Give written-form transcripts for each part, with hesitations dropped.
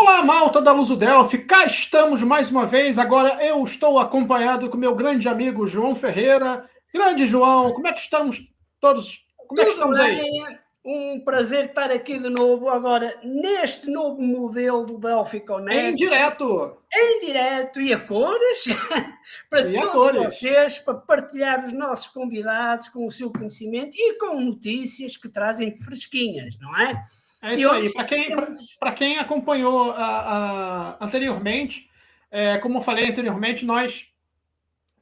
Olá, malta da Luso Delphi, cá estamos mais uma vez. Agora eu estou acompanhado com meu grande amigo João Ferreira. Grande João, como é que estamos todos? Como é que estamos aí? Um prazer estar aqui de novo, agora neste novo modelo do Delphi Connect. Em direto. Em direto e a cores, para todos vocês, para partilhar os nossos convidados com o seu conhecimento e com notícias que trazem fresquinhas, não é? É isso aí. Para quem acompanhou anteriormente, como eu falei anteriormente, nós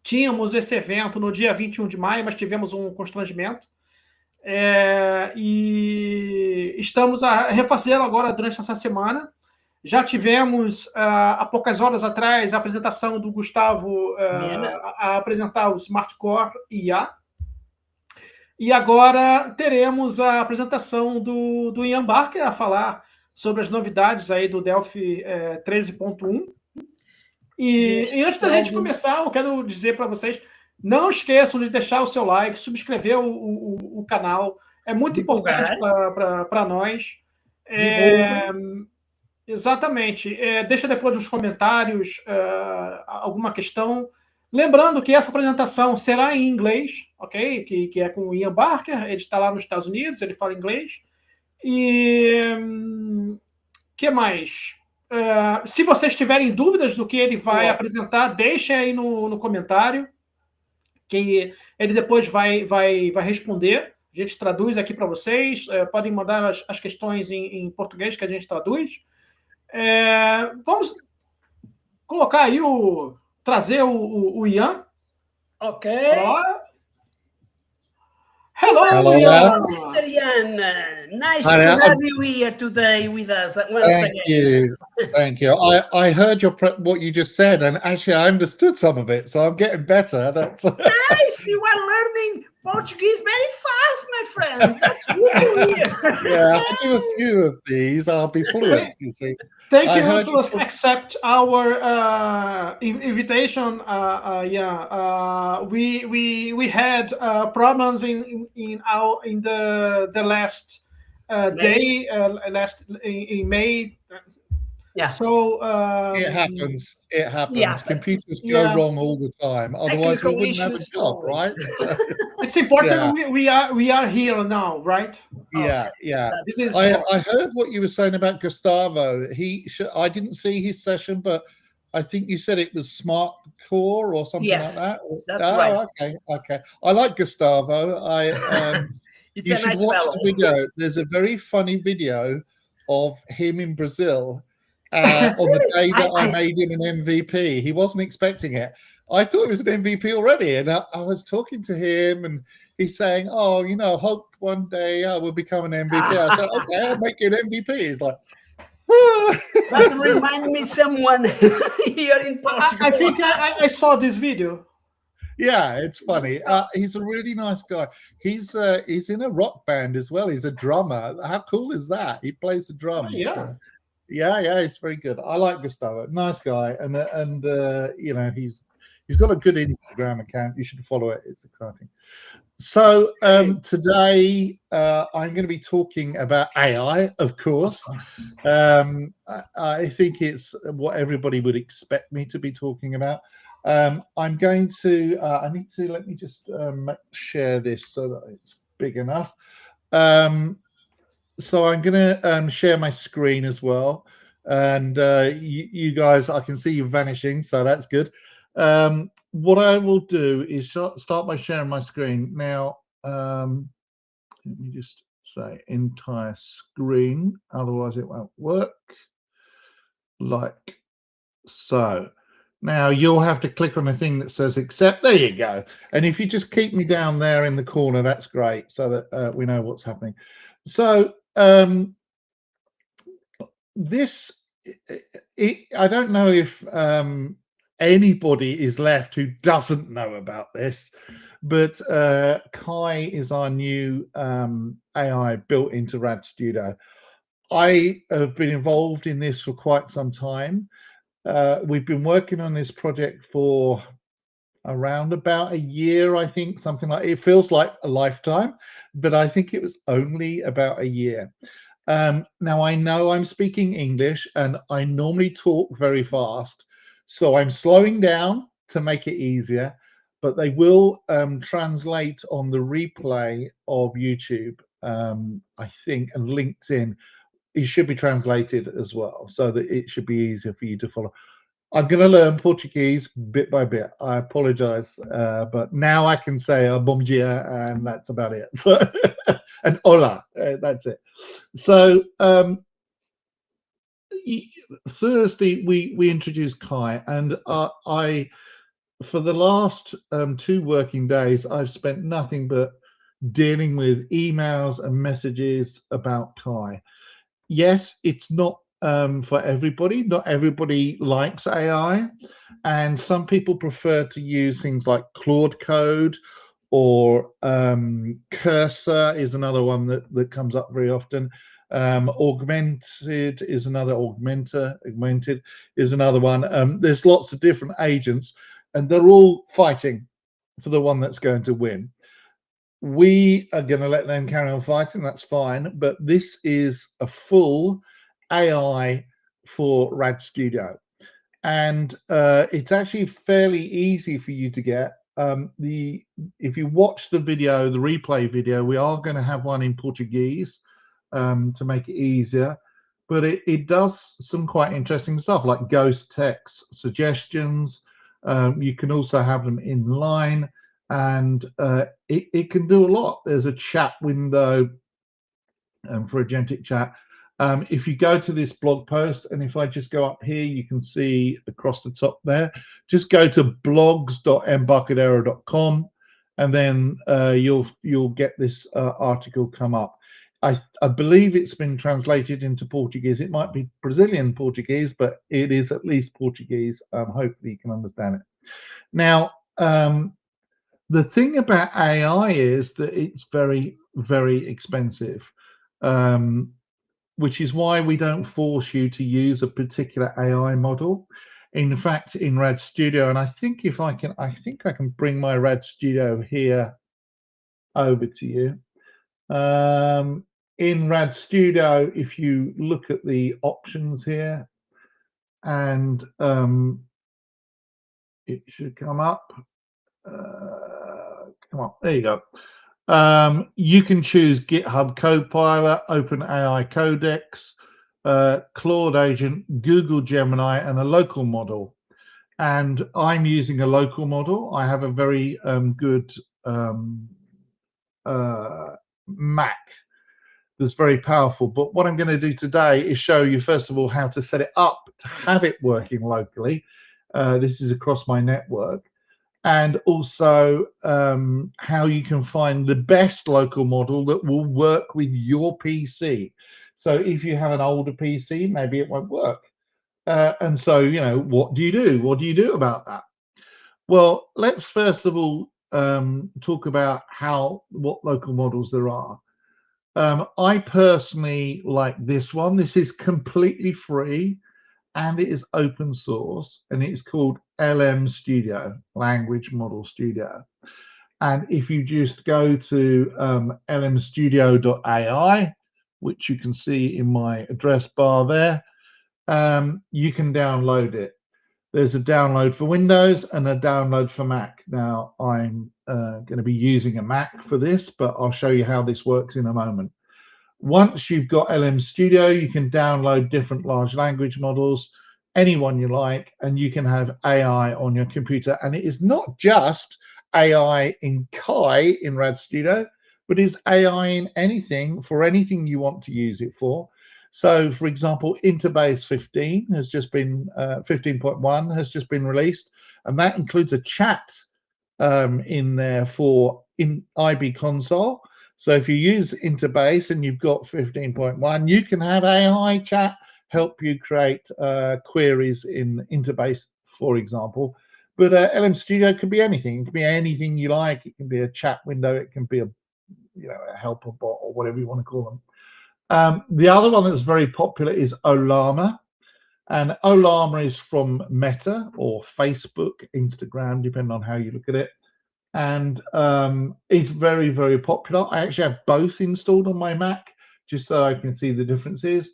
tínhamos esse evento no dia 21 de maio, mas tivemos um constrangimento. E estamos a refazê-lo agora durante essa semana. Já tivemos, há poucas horas atrás, a apresentação do Gustavo a apresentar o Smart Core IA. E agora teremos a apresentação do Embarcadero a falar sobre as novidades aí do Delphi 13.1. E antes da gente começar, eu quero dizer para vocês, não esqueçam de deixar o seu like, subscrever o canal. É muito importante para nós. Exatamente. Deixa depois nos comentários alguma questão. Lembrando que essa apresentação será em inglês, ok? Que é com o Ian Barker, ele está lá nos Estados Unidos, ele fala inglês. E que mais? Se vocês tiverem dúvidas do que ele vai apresentar, deixem aí no comentário, que ele depois vai responder. A gente traduz aqui para vocês. Podem mandar as questões em português que a gente traduz. Vamos colocar aí trazer o Ian. Ok. Hello, Ian. Mr. Ian. Nice to have you here today with us once again. Thank you. I heard what you just said, and actually I understood some of it, so I'm getting better. That's nice. You are learning Portuguese very fast, my friend. That's good to hear. Yeah, I'll do a few of these. I'll be fluent, you see. Thank you to accept our invitation. We had problems in the last day, in May. Yeah. So it happens. It happens. Yeah, computers go wrong all the time. Otherwise, we wouldn't have a job, right? It's important. Yeah. We are here now, right? Yeah, yeah. I heard what you were saying about Gustavo. I didn't see his session, but I think you said it was Smart Core or something like that. That's right. Okay. I like Gustavo. It's you a should nice watch fellow. the video. There's a very funny video of him in Brazil. On the day that I made him an MVP. He wasn't expecting it. I thought it was an MVP already. And I was talking to him and he's saying, hope one day I will become an MVP. I said, okay, I'll make you an MVP. He's like, that reminds me someone here in Portugal. I think I saw this video. Yeah, it's funny. He's a really nice guy. He's in a rock band as well. He's a drummer. How cool is that? He plays the drums. Yeah. So. Yeah, it's very good. I like Gustavo, nice guy, and he's got a good Instagram account. You should follow it; it's exciting. So today I'm going to be talking about AI, of course. I think it's what everybody would expect me to be talking about. I'm going to. Let me just share this so that it's big enough. So I'm going to share my screen as well. And you guys, I can see you vanishing, so that's good. What I will do is start by sharing my screen. Now, let me just say entire screen, otherwise it won't work. Like so. Now you'll have to click on the thing that says accept. There you go. And if you just keep me down there in the corner, that's great, so that we know what's happening. So I don't know if anybody is left who doesn't know about this, but Kai is our new AI built into Rad Studio. I have been involved in this for quite some time. We've been working on this project for around about a year, I think, something like it feels like a lifetime, but I think it was only about a year. Now, I know I'm speaking English and I normally talk very fast, so I'm slowing down to make it easier, but they will translate on the replay of YouTube, I think, and LinkedIn. It should be translated as well, so that it should be easier for you to follow. I'm going to learn Portuguese bit by bit. I apologize, but now I can say bom dia, and that's about it. So, and hola, that's it. So Thursday we introduced Kai, and I for the last 2 working days I've spent nothing but dealing with emails and messages about Kai. Yes, it's not for everybody. Not everybody likes AI, and some people prefer to use things like Claude Code, or Cursor is another one that comes up very often. Augmented is another, Augmented is another one. There's lots of different agents, and they're all fighting for the one that's going to win. We are going to let them carry on fighting, that's fine, but this is a full AI for Rad Studio, and it's actually fairly easy for you to get. If you watch the video, the replay video, we are going to have one in Portuguese to make it easier, but it does some quite interesting stuff like ghost text suggestions. You can also have them in line, and it can do a lot. There's a chat window for agentic chat. If you go to this blog post, and if I just go up here, you can see across the top there, just go to blogs.embarcadero.com, and then you'll get this article come up. I believe it's been translated into Portuguese. It might be Brazilian Portuguese, but it is at least Portuguese. Hopefully you can understand it. Now, the thing about AI is that it's very, very expensive, which is why we don't force you to use a particular AI model. In fact, in Rad Studio, and I think I can bring my Rad Studio here over to you. In Rad Studio, if you look at the options here, and it should come up. Come on, there you go. You can choose GitHub Copilot, OpenAI Codex, Claude Agent, Google Gemini, and a local model. And I'm using a local model. I have a very good Mac that's very powerful. But what I'm going to do today is show you, first of all, how to set it up to have it working locally. This is across my network. And also how you can find the best local model that will work with your PC. So if you have an older PC, maybe it won't work. And so, you know, what do you do? What do you do about that? Well, let's first of all talk about what local models there are. I personally like this one. This is completely free, and it is open source, and it's called LM Studio, Language Model Studio. And if you just go to lmstudio.ai, which you can see in my address bar there, you can download it. There's a download for Windows and a download for Mac. Now, I'm going to be using a Mac for this, but I'll show you how this works in a moment. Once you've got LM Studio, you can download different large language models, any one you like, and you can have AI on your computer. And it is not just AI in Kai in Rad Studio, but is AI in anything, for anything you want to use it for. So, for example, Interbase 15 has just been 15.1 has just been released, and that includes a chat in there in IB Console. So if you use Interbase and you've got 15.1, you can have AI chat help you create queries in Interbase, for example. But LM Studio could be anything. It can be anything you like. It can be a chat window. It can be a helper bot, or whatever you want to call them. The other one that's very popular is Ollama. And Ollama is from Meta or Facebook, Instagram, depending on how you look at it. And it's very, very popular. I actually have both installed on my Mac just so I can see the differences.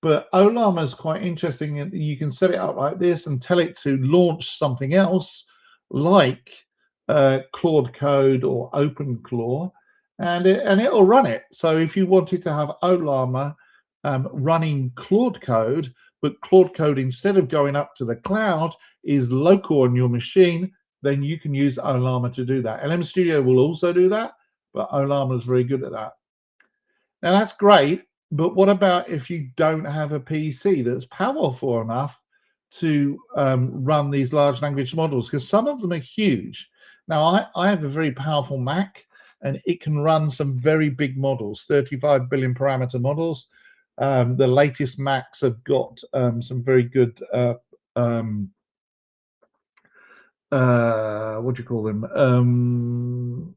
But Ollama is quite interesting. You can set it up like this and tell it to launch something else like Claude Code or OpenClaw, and it'll run it. So if you wanted to have Ollama running Claude Code, but Claude Code, instead of going up to the cloud, is local on your machine, then you can use Ollama to do that. LM Studio will also do that, but Ollama is very good at that. Now that's great, but what about if you don't have a PC that's powerful enough to run these large language models? Because some of them are huge. Now I have a very powerful Mac, and it can run some very big models, 35 billion parameter models. The latest Macs have got some very good what do you call them?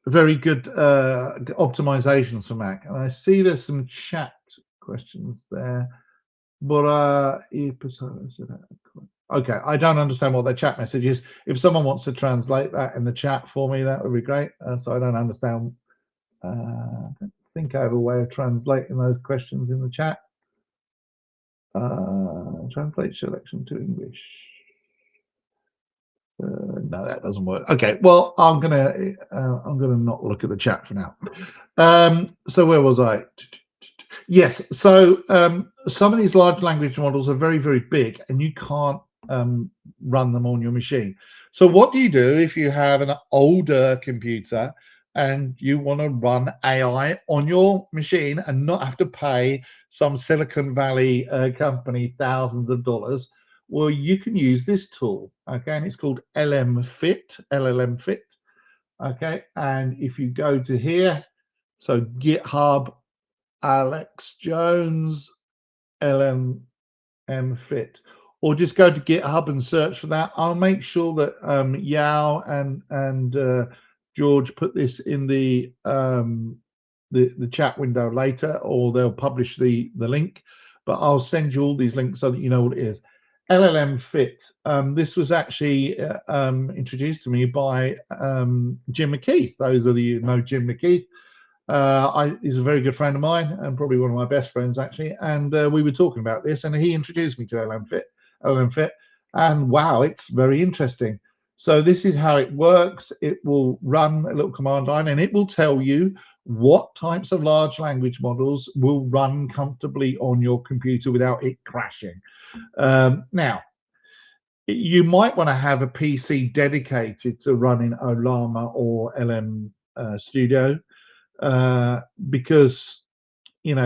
Very good optimizations for Mac. And I see there's some chat questions there, but okay, I don't understand what the chat message is. If someone wants to translate that in the chat for me, that would be great. So I don't understand. I don't think I have a way of translating those questions in the chat. Translate selection to English. No, that doesn't work. Okay, well, I'm gonna not look at the chat for now. So where was I? Yes, so some of these large language models are very, very big, and you can't run them on your machine. So what do you do if you have an older computer and you want to run AI on your machine and not have to pay some Silicon Valley company thousands of dollars? Well, you can use this tool, okay, and it's called LLM Fit, okay, and if you go to here, so GitHub, Alex Jones, LLM Fit, or just go to GitHub and search for that. I'll make sure that Yao and George put this in the chat window later, or they'll publish the link, but I'll send you all these links so that you know what it is. LLM Fit. This was actually introduced to me by Jim McKeith. Those of you who know Jim McKeith. He's a very good friend of mine and probably one of my best friends, actually. And we were talking about this, and he introduced me to LLM Fit. And wow, it's very interesting. So this is how it works. It will run a little command line, and it will tell you what types of large language models will run comfortably on your computer without it crashing. Now, you might want to have a PC dedicated to running Ollama or LM Studio, because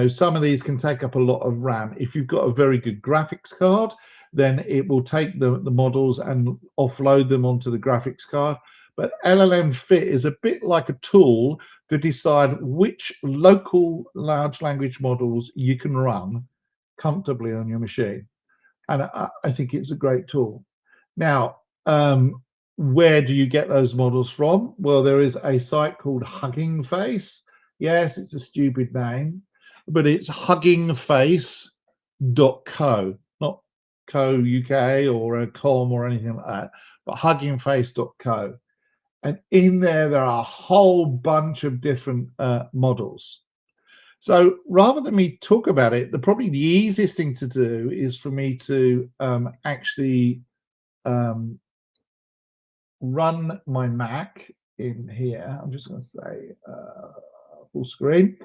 some of these can take up a lot of RAM. If you've got a very good graphics card, then it will take the models and offload them onto the graphics card. But LLM Fit is a bit like a tool to decide which local large language models you can run comfortably on your machine. And I think it's a great tool. Now, where do you get those models from? Well, there is a site called Hugging Face. Yes, it's a stupid name, but it's huggingface.co, not co.uk or com or anything like that, but huggingface.co. And in there are a whole bunch of different models. So rather than me talk about it, probably the easiest thing to do is for me to actually run my Mac in here. I'm just going to say full screen.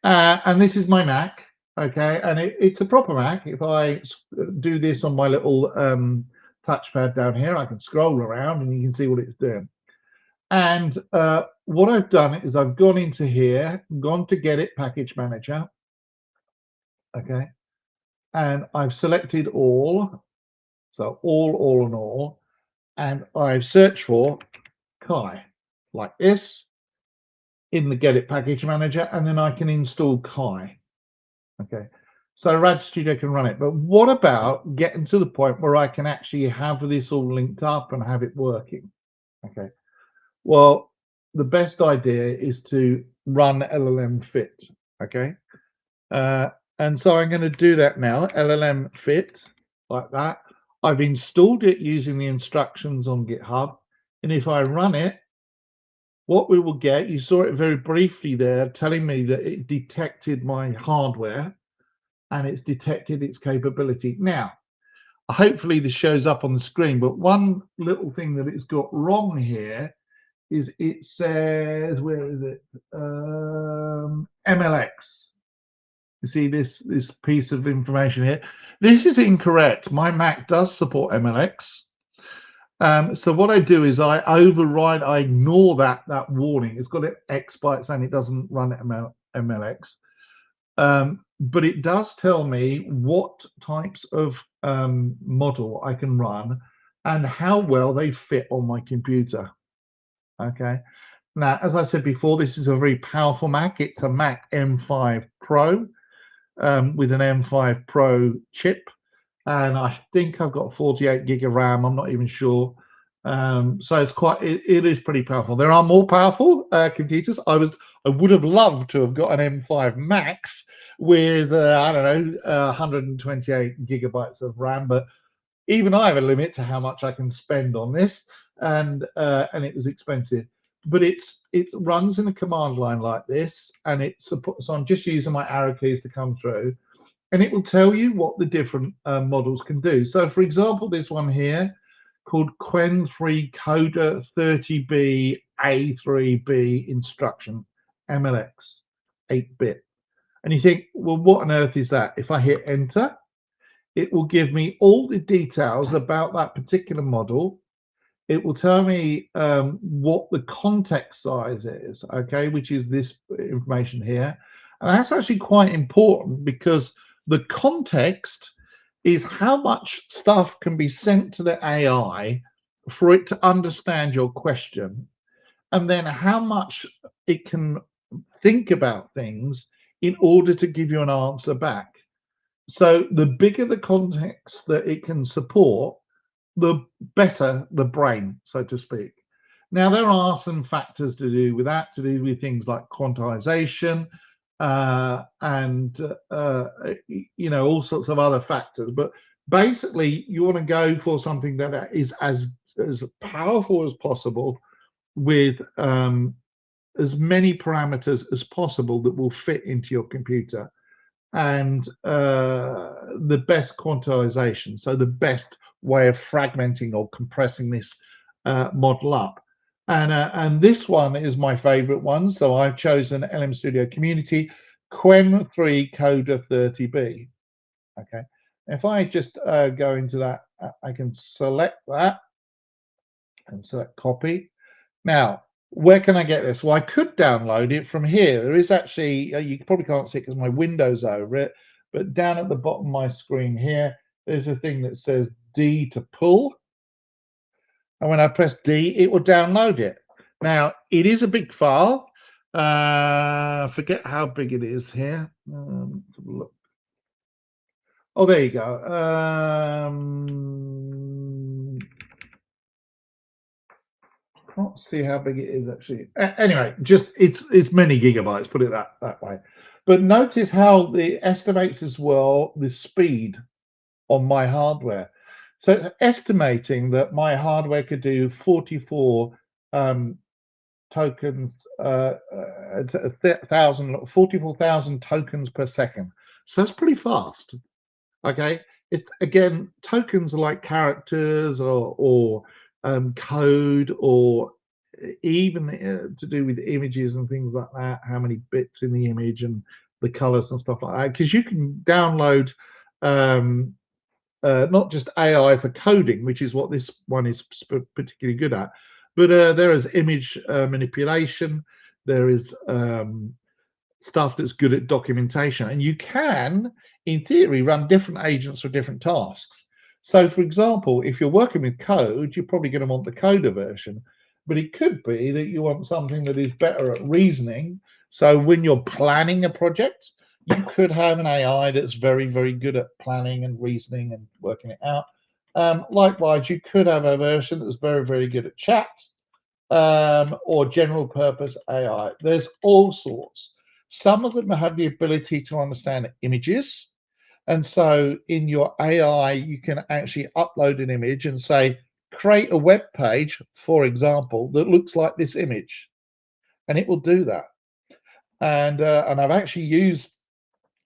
And this is my Mac, okay? And it's a proper Mac. If I do this on my little touchpad down here, I can scroll around and you can see what it's doing. And what I've done is I've gone into here, gone to Get It Package Manager, okay, and I've selected all, so all and all, and I've searched for Kai, like this, in the Get It Package Manager, and then I can install Kai, okay. So Rad Studio can run it, but what about getting to the point where I can actually have this all linked up and have it working, okay? Well, the best idea is to run LLM Fit, okay? And so I'm going to do that now, LLM Fit, like that. I've installed it using the instructions on GitHub. And if I run it, what we will get, you saw it very briefly there, telling me that it detected my hardware and it's detected its capability. Now, hopefully this shows up on the screen, but one little thing that it's got wrong here is it says, where is it? MLX. You see this piece of information here. This is incorrect. My Mac does support MLX. So what I do is I override, I ignore that warning. It's got an X by it saying it doesn't run MLX. But it does tell me what types of model I can run and how well they fit on my computer. Okay. Now, as I said before, this is a very powerful Mac. It's a Mac M5 Pro with an M5 Pro chip. And I think I've got 48 gig of RAM. I'm not even sure. So it's it is pretty powerful. There are more powerful computers. I would have loved to have got an M5 Max with I don't know 128 gigabytes of RAM, but even I have a limit to how much I can spend on this, and it was expensive. But it runs in a command line like this, and it supports. So I'm just using my arrow keys to come through, and it will tell you what the different models can do. So, for example, this one here called Qwen 3 Coder 30B A3B instruction MLX 8-bit. And you think, well, what on earth is that? If I hit enter, it will give me all the details about that particular model. It will tell me what the context size is, okay, which is this information here. And that's actually quite important because the context is how much stuff can be sent to the AI for it to understand your question, and then how much it can think about things in order to give you an answer back. So the bigger the context that it can support, the better the brain, so to speak. Now, there are some factors to do with that, to do with things like quantization, and you know, all sorts of other factors. But basically, you want to go for something that is as powerful as possible, with as many parameters as possible that will fit into your computer, and the best quantization, so the best way of fragmenting or compressing this model up. And this one is my favorite one, so I've chosen LM Studio Community Qwen 3 Coder 30B. Okay, if I just go into that, I can select that and select copy. Now, where can I get this? Well, I could download it from here. There is actually, you probably can't see it because my window's over it, but down at the bottom of my screen here, there's a thing that says D to pull. And when I press D, it will download it. Now, it is a big file. Forget how big it is here. Let's have a look. Oh, there you go. Can't see how big it is actually. Anyway, just it's many gigabytes, put it that way. But notice how it estimates as well the speed on my hardware. So it's estimating that my hardware could do 44 tokens, 44,000 tokens per second. So that's pretty fast. Okay, it's again, tokens are like characters or code, or even to do with images and things like that, how many bits in the image and the colors and stuff like that, because you can download not just AI for coding, which is what this one is particularly good at, but there is image manipulation, there is stuff that's good at documentation, and you can, in theory, run different agents for different tasks. So, for example, if you're working with code, you're probably going to want the coder version, but it could be that you want something that is better at reasoning. So when you're planning a project, you could have an AI that's very, very good at planning and reasoning and working it out. Likewise, you could have a version that's very, very good at chat, or general purpose AI. There's all sorts. Some of them have the ability to understand images. And so in your AI, you can actually upload an image and say, create a web page, for example, that looks like this image. and it will do that. And I've actually used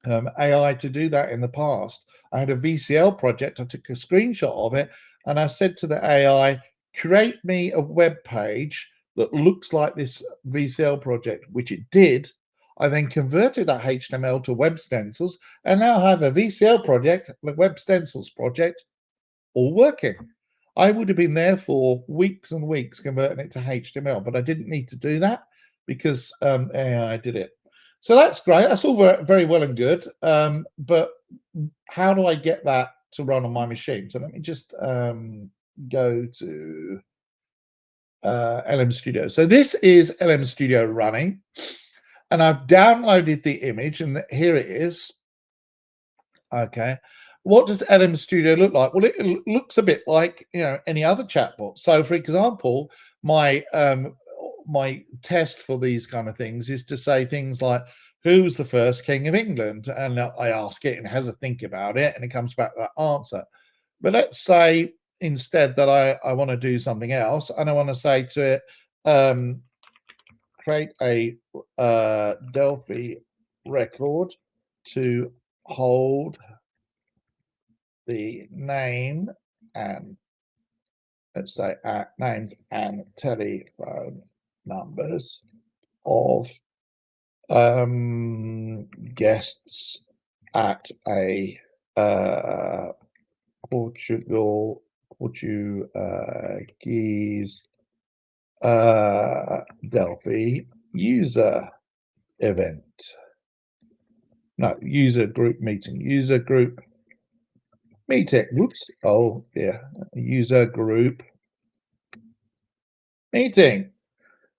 AI to do that in the past. I had a VCL project. I took a screenshot of it, and I said to the AI, create me a web page that looks like this VCL project, which it did. I then converted that HTML to web stencils, and now I have a VCL project, the web stencils project, all working. I would have been there for weeks and weeks converting it to HTML, but I didn't need to do that because AI did it. So that's great. That's all very well and good. But how do I get that to run on my machine? So let me just go to LM Studio. So this is LM Studio running, and I've downloaded the image, and here it is. Okay. What does LM Studio look like? Well, it looks a bit like, you know, any other chatbot. So, for example, my my test for these kind of things is to say things like, who's the first king of England? And I ask it and it has a think about it, and it comes back with that answer. But let's say instead that I want to do something else, and I want to say to it, create a Delphi record to hold the name and, let's say, names and telephone numbers of guests at a Portuguese Delphi user event. No, user group meeting. User group meeting. Whoops. Oh, yeah. User group meeting.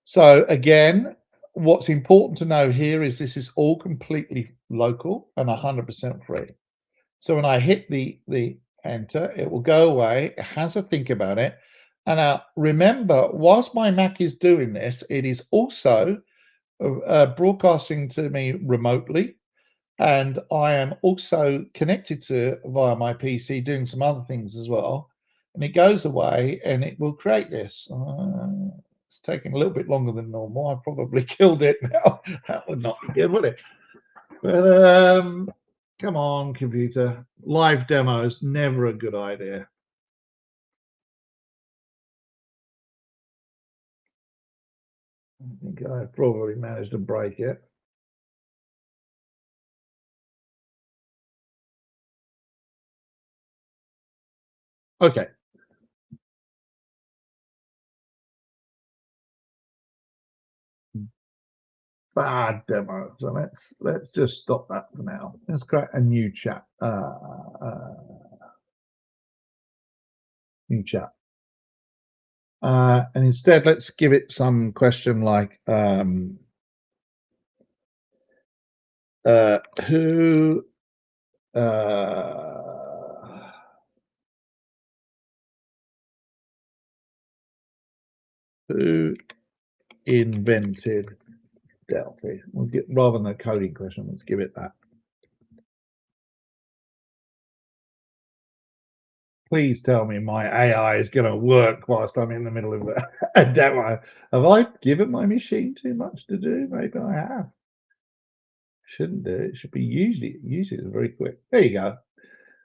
So again, what's important to know here is this is all completely local and 100% free. So when I hit the enter, it will go away. It has a think about it. And now remember, whilst my Mac is doing this, it is also broadcasting to me remotely. And I am also connected to via my PC doing some other things as well. And it goes away and it will create this. It's taking a little bit longer than normal. I probably killed it now. That would not be good, would it? But come on, computer. Live demos, never a good idea. I think I probably managed to break it. Okay. Bad demo. So let's just stop that for now. Let's create a new chat. New chat. And instead, let's give it some question like who invented Delphi? We'll get, rather than a coding question, let's give it that. Please tell me my AI is going to work whilst I'm in the middle of a demo. Have I given my machine too much to do? Maybe I have. Shouldn't do. It should be usually it's very quick. There you go.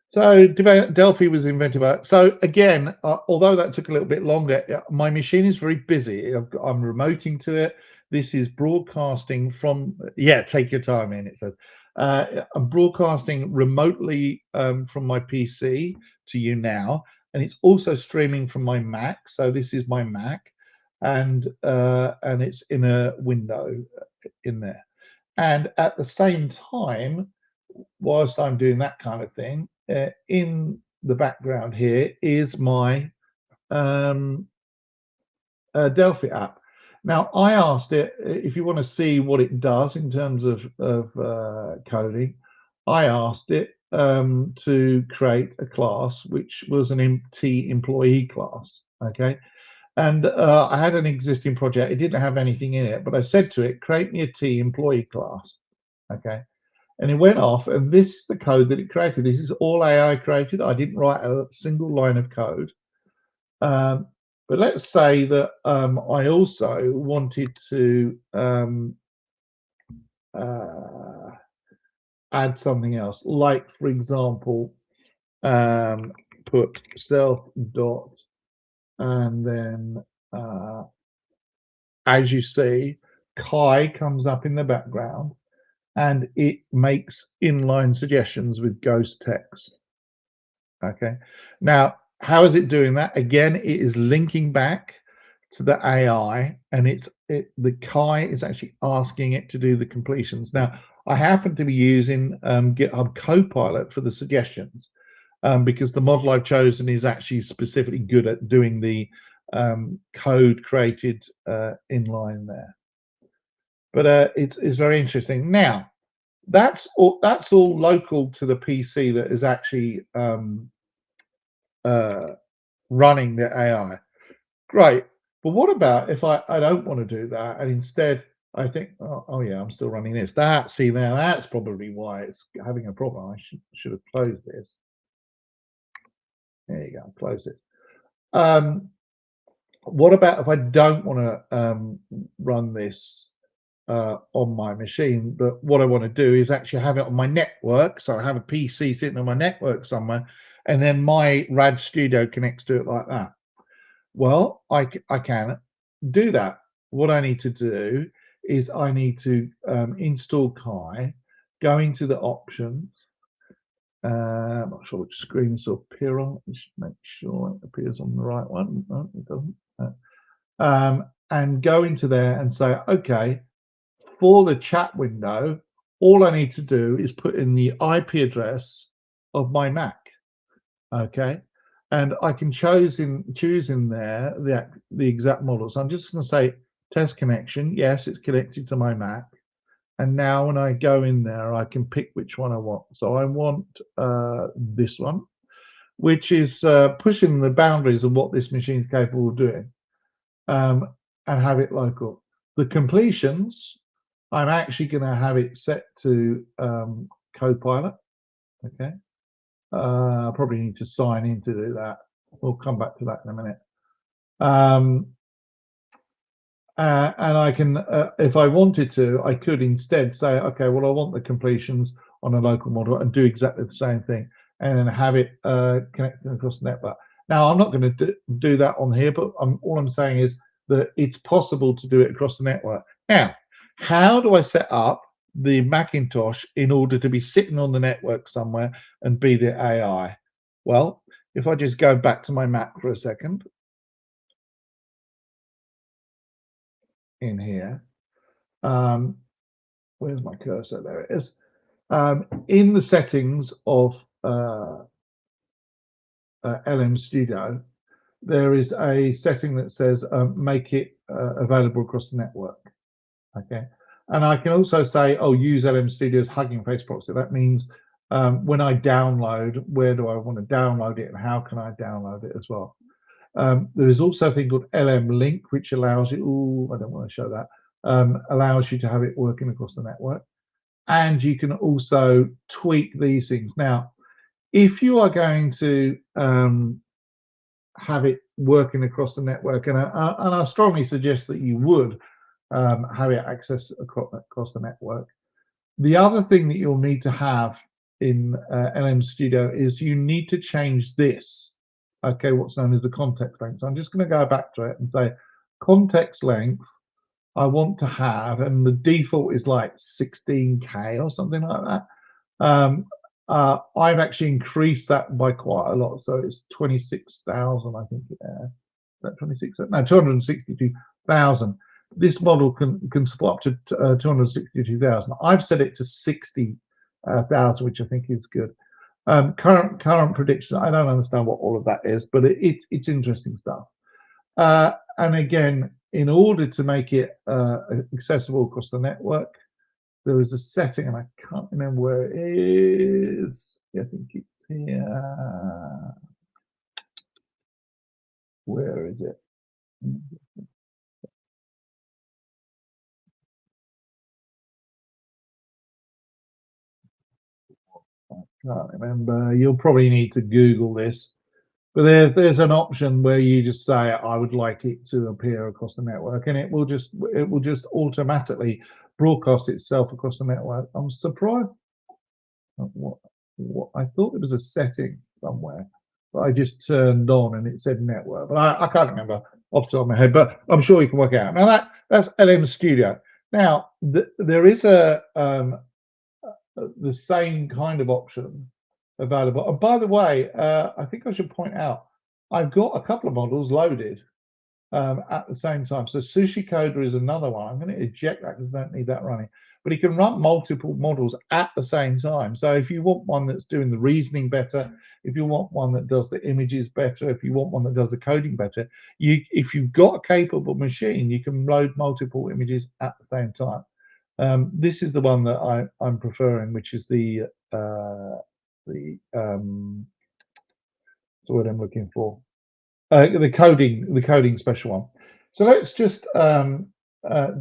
So Delphi was invented by. So again, although that took a little bit longer, my machine is very busy. I'm remoting to it. This is broadcasting from. Yeah, take your time in. It says I'm broadcasting remotely from my PC to you now, and it's also streaming from my Mac. So this is my Mac, and it's in a window in there. And at the same time, whilst I'm doing that kind of thing, in the background here is my Delphi app. Now, I asked it if you want to see what it does in terms of coding. I asked it to create a class which was an empty employee class. Okay. And I had an existing project. It didn't have anything in it, but I said to it, create me a T employee class. Okay. And it went off, and this is the code that it created. This is all AI created. I didn't write a single line of code. But let's say that I also wanted to add something else, like, for example, put self dot, and then as you see, Kai comes up in the background and it makes inline suggestions with ghost text. Okay, now how is it doing that? Again, it is linking back to the AI, and the Kai is actually asking it to do the completions. Now, I happen to be using GitHub Copilot for the suggestions because the model I've chosen is actually specifically good at doing the code created inline there. But it's very interesting. Now, that's all local to the PC that is actually running the AI. Great. But what about if I don't want to do that, and instead I think, oh yeah, I'm still running this. See, now that's probably why it's having a problem. I should have closed this. There you go, close it. What about if I don't want to run this on my machine, but what I want to do is actually have it on my network? So I have a PC sitting on my network somewhere, and then my RAD Studio connects to it like that. Well, I can do that. What I need to do is I need to install Kai, go into the options. I'm not sure which screen this will appear on. Just make sure it appears on the right one. No, it doesn't. And go into there and say, okay, for the chat window, all I need to do is put in the IP address of my Mac. Okay, and I can choose in there the exact model. So I'm just going to say test connection. Yes, it's connected to my Mac. And now when I go in there, I can pick which one I want. So I want this one, which is pushing the boundaries of what this machine is capable of doing, and have it local. The completions, I'm actually going to have it set to Copilot. Okay. I probably need to sign in to do that. We'll come back to that in a minute. And I can, if I wanted to, I could instead say, okay, well, I want the completions on a local model and do exactly the same thing, and then have it connected across the network. Now, I'm not going to do that on here, but all I'm saying is that it's possible to do it across the network. Now, how do I set up the Macintosh in order to be sitting on the network somewhere and be the AI? Well, if I just go back to my Mac for a second, in here, where's my cursor? There it is. In the settings of LM Studio, there is a setting that says make it available across the network. Okay, and I can also say, oh, use LM Studio's Hugging Face proxy. That means when I download, where do I want to download it, and how can I download it as well? There is also a thing called LM Link, which allows you. Oh, I don't want to show that. Allows you to have it working across the network, and you can also tweak these things. Now, if you are going to have it working across the network, and I strongly suggest that you would have it access across the network. The other thing that you'll need to have in LM Studio is you need to change this. Okay, what's known as the context length. So I'm just going to go back to it and say context length. I want to have, and the default is like 16K or something like that. I've actually increased that by quite a lot, so it's 26,000, I think. That 26? No, 262,000. This model can support up to 262,000. I've set it to 60,000, which I think is good. Current prediction. I don't understand what all of that is, but it's interesting stuff. And again, in order to make it accessible across the network, there is a setting, and I can't remember where it is. I think it's here. Where is it? I can't remember. You'll probably need to Google this. But there's an option where you just say, I would like it to appear across the network, and it will just automatically broadcast itself across the network. I'm surprised. What I thought there was a setting somewhere, but I just turned on and it said network. But I can't remember off the top of my head, but I'm sure you can work it out. Now that's LM Studio. Now there is the same kind of option available. And by the way, I think I should point out, I've got a couple of models loaded at the same time. So Sushi Coder is another one. I'm going to eject that because I don't need that running. But you can run multiple models at the same time. So if you want one that's doing the reasoning better, if you want one that does the images better, if you want one that does the coding better, if you've got a capable machine, you can load multiple images at the same time. This is the one that I'm preferring, which is the what I'm looking for, the coding special one. So let's just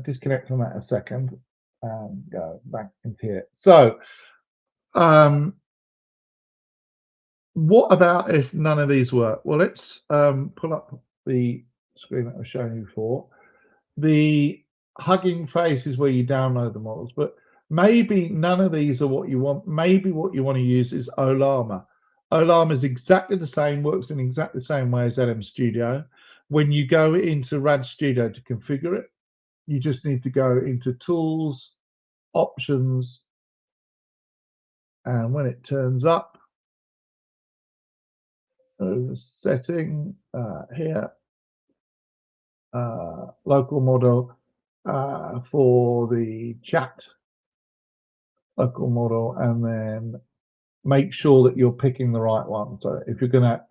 disconnect from that a second and go back into here. So what about if none of these work? Well, let's pull up the screen that I was showing you before. The Hugging Face is where you download the models, but maybe none of these are what you want. Maybe what you want to use is Ollama. Ollama is exactly the same, works in exactly the same way as LM Studio. When you go into RAD Studio to configure it, you just need to go into Tools, Options, and when it turns up, setting here, local model for the chat, local model, and then make sure that you're picking the right one. So if you're gonna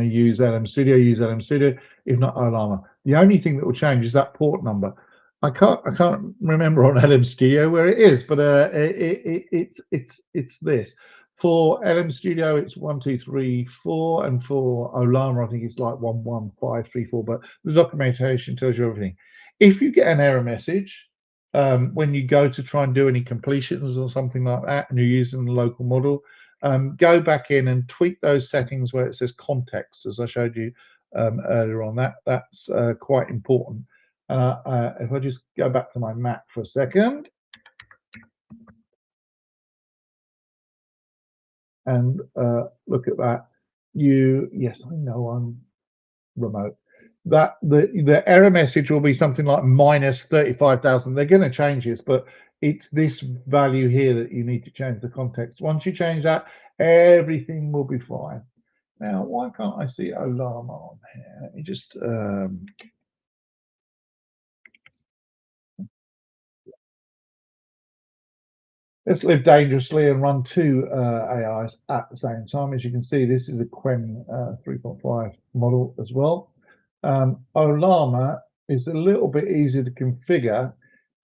use LM Studio, use LM Studio. If not, Ollama. The only thing that will change is that port number. I can't remember on LM Studio where it is, but it's this. For LM Studio, it's 1, 2, 3, 4, and for Ollama, I think it's like 1, 1, 5, 3, 4. But the documentation tells you everything. If you get an error message when you go to try and do any completions or something like that, and you're using the local model, go back in and tweak those settings where it says context, as I showed you earlier on. That's quite important. If I just go back to my Mac for a second and look at that, yes, I know I'm remote. That the error message will be something like minus 35,000. They're going to change this, but it's this value here that you need to change the context. Once you change that, everything will be fine. Now, why can't I see Ollama on here? Let me just let's live dangerously and run two AIs at the same time. As you can see, this is a Quen 3.5 model as well. Ollama is a little bit easier to configure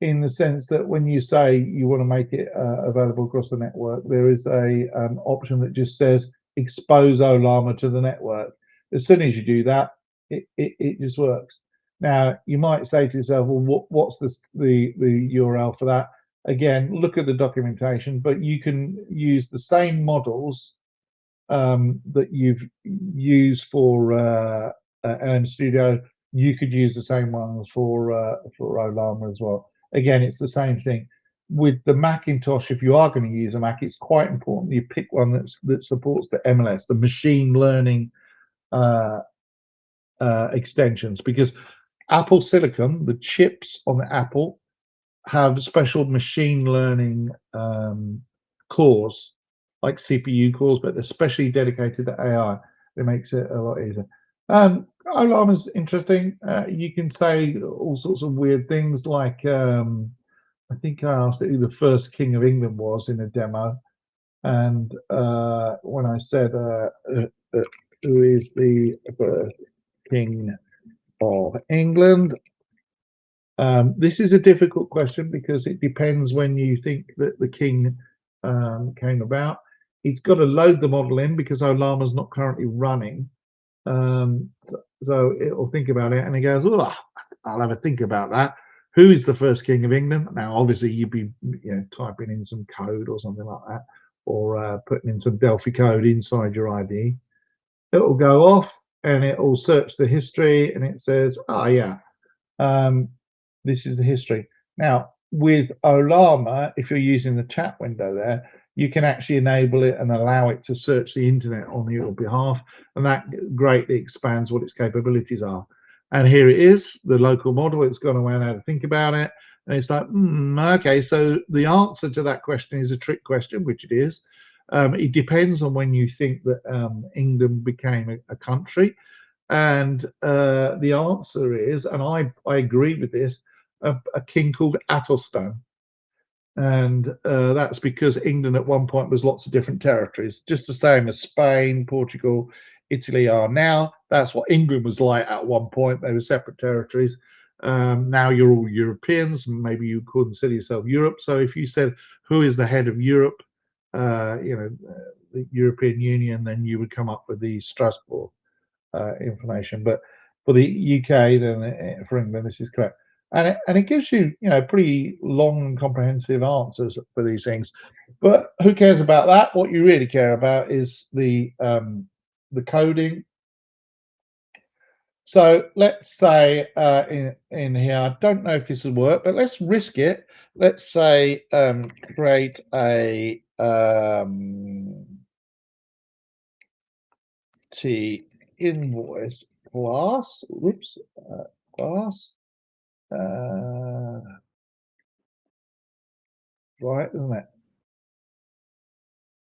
in the sense that when you say you want to make it available across the network, there is a option that just says expose Ollama to the network. As soon as you do that, it just works. Now, you might say to yourself, well, what's the URL for that? Again, look at the documentation, but you can use the same models that you've used for LM Studio. You could use the same ones for Ollama as well. Again, it's the same thing. With the Macintosh, if you are going to use a Mac, it's quite important you pick one that supports the MLS, the machine learning extensions, because Apple Silicon, the chips on the Apple, have special machine learning cores, like CPU cores, but they're specially dedicated to AI. It makes it a lot easier. Ollama's interesting. You can say all sorts of weird things, like I think I asked who the first king of England was in a demo, and when I said who is the first king of England, this is a difficult question because it depends when you think that the king came about. It's got to load the model in because Ollama's not currently running. So it'll think about it and it goes, oh, I'll have a think about that. Who is the first king of England? Now, obviously, you'd be typing in some code or something like that, or putting in some Delphi code inside your IDE. It'll go off. and it will search the history, and it says, oh yeah, this is the history. Now with Olama, if you're using the chat window there, you can actually enable it and allow it to search the internet on your behalf, and that greatly expands what its capabilities are. And here it is, the local model. It's gone away and had to think about it, and it's like, okay, so the answer to that question is a trick question, which it is. It depends on when you think that England became a country, and the answer is, and I agree with this, a king called Athelstan. And that's because England at one point was lots of different territories, just the same as Spain, Portugal, Italy are now. That's what England was like at one point. They were separate territories. Now you're all Europeans, maybe you consider yourself Europe. So if you said, who is the head of Europe, the European Union, then you would come up with the Strasbourg information. But for the UK, then for England, this is correct. And it gives you, pretty long and comprehensive answers for these things. But who cares about that? What you really care about is the coding. So let's say in here, I don't know if this will work, but let's risk it. Let's say create a T invoice class. Whoops, class. Right, isn't it?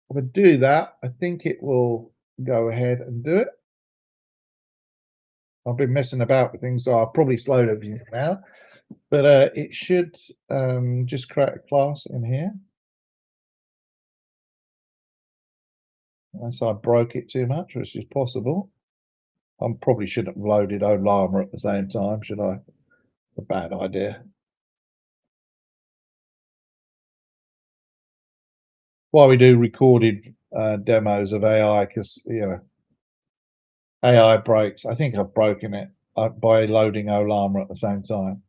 If I do that, I think it will go ahead and do it. I've been messing about with things, so I'll probably slow everything now. But it should just create a class in here. Unless I broke it too much, which is possible. I probably shouldn't have loaded Olama at the same time, should I? It's a bad idea. Why we do recorded demos of AI, because AI breaks. I think I've broken it by loading Olama at the same time.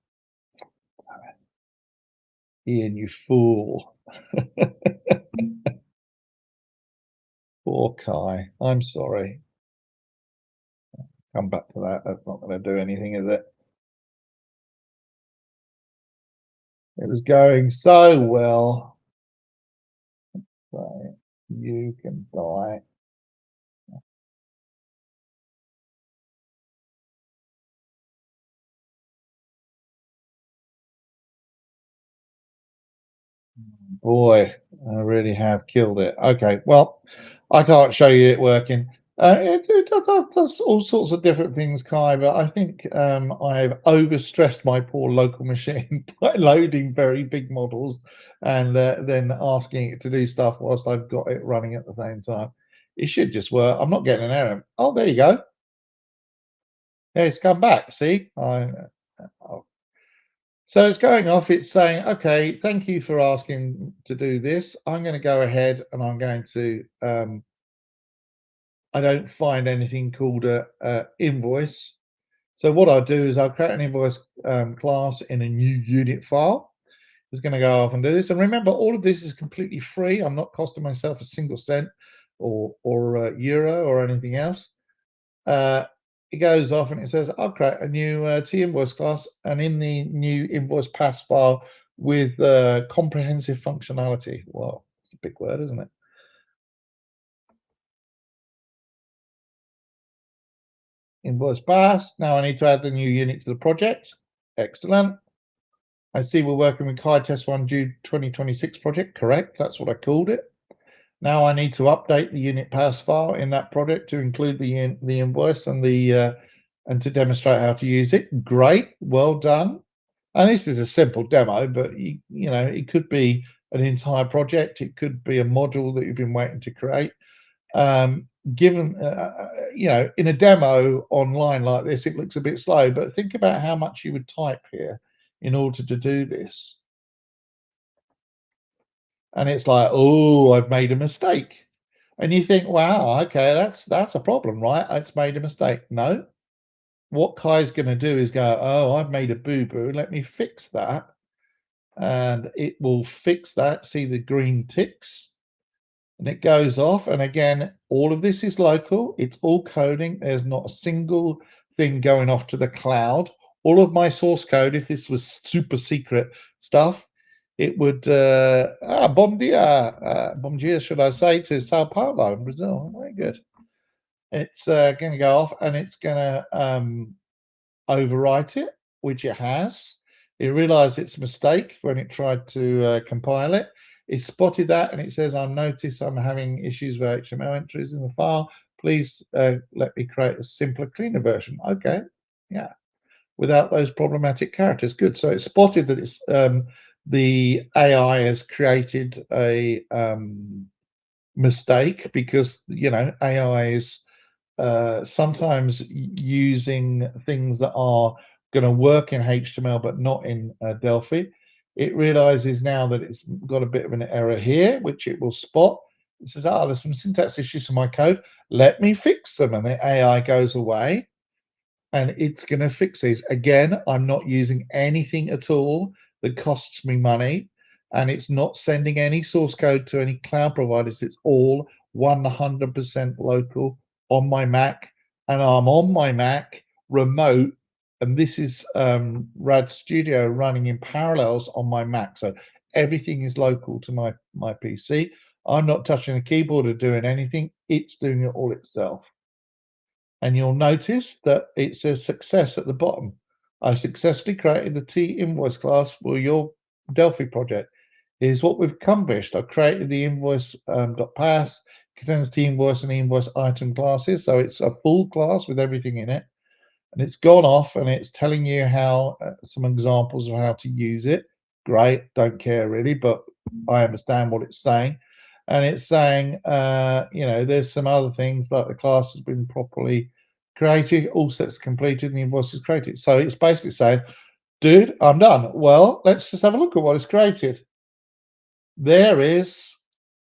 Ian, you fool. Poor Kai. I'm sorry. Come back to that. That's not going to do anything, is it? It was going so well. So you can die. Boy, I really have killed it. Okay, well, I can't show you it working. It does all sorts of different things, Kai, but I think I've overstressed my poor local machine by loading very big models and then asking it to do stuff whilst I've got it running at the same time. It should just work. I'm not getting an error. Oh, there you go. Yeah, it's come back. See? So it's going off. It's saying, okay, thank you for asking to do this. I'm going to go ahead and I'm going to I don't find anything called a invoice. So what I'll do is I'll create an invoice class in a new unit file. It's going to go off and do this. And remember, all of this is completely free. I'm not costing myself a single cent or euro or anything else. It goes off and it says, I'll create a new T invoice class, and in the new invoice pass file with comprehensive functionality. Well, it's a big word, isn't it? Invoice pass. Now I need to add the new unit to the project. Excellent. I see we're working with Kai Test 1 June 2026 project. Correct. That's what I called it. Now I need to update the unit pass file in that project to include the invoice and and to demonstrate how to use it. Great. Well done. And this is a simple demo, but it could be an entire project. It could be a module that you've been waiting to create. Given in a demo online like this, it looks a bit slow, but think about how much you would type here in order to do this. And it's like, oh, I've made a mistake. And you think, wow, okay, that's a problem, right? It's made a mistake. No. What Kai's going to do is go, oh, I've made a boo-boo. Let me fix that. And it will fix that. See the green ticks. and it goes off. And again, all of this is local. It's all coding. There's not a single thing going off to the cloud. All of my source code, if this was super secret stuff, it would bom dia, should I say, to Sao Paulo in Brazil. Very good. It's going to go off, and it's going to overwrite it, which it has. It realized it's a mistake when it tried to compile it. It spotted that, and it says, "I notice I'm having issues with HTML entries in the file. Please let me create a simpler, cleaner version." Okay, yeah, without those problematic characters. Good. So it spotted that it's the AI has created a mistake, because AI is sometimes using things that are going to work in HTML but not in Delphi. It realizes now that it's got a bit of an error here, which it will spot. It says, there's some syntax issues in my code. Let me fix them. And the AI goes away, and it's going to fix these. Again, I'm not using anything at all that costs me money, and it's not sending any source code to any cloud providers. It's all 100% local on my Mac, and I'm on my Mac remote, and this is Rad Studio running in parallels on my Mac. So everything is local to my PC. I'm not touching a keyboard or doing anything. It's doing it all itself. And you'll notice that it says success at the bottom. I successfully created the T-invoice class for your Delphi project. Here's what we've accomplished. I've created the invoice .pass, contains T-invoice and invoice item classes. So it's a full class with everything in it. And it's gone off, and it's telling you how some examples of how to use it. Great, don't care really, but I understand what it's saying. And it's saying, there's some other things, like the class has been properly created, all sets completed, and the invoice is created. So it's basically saying, dude, I'm done. Well, let's just have a look at what is created. There is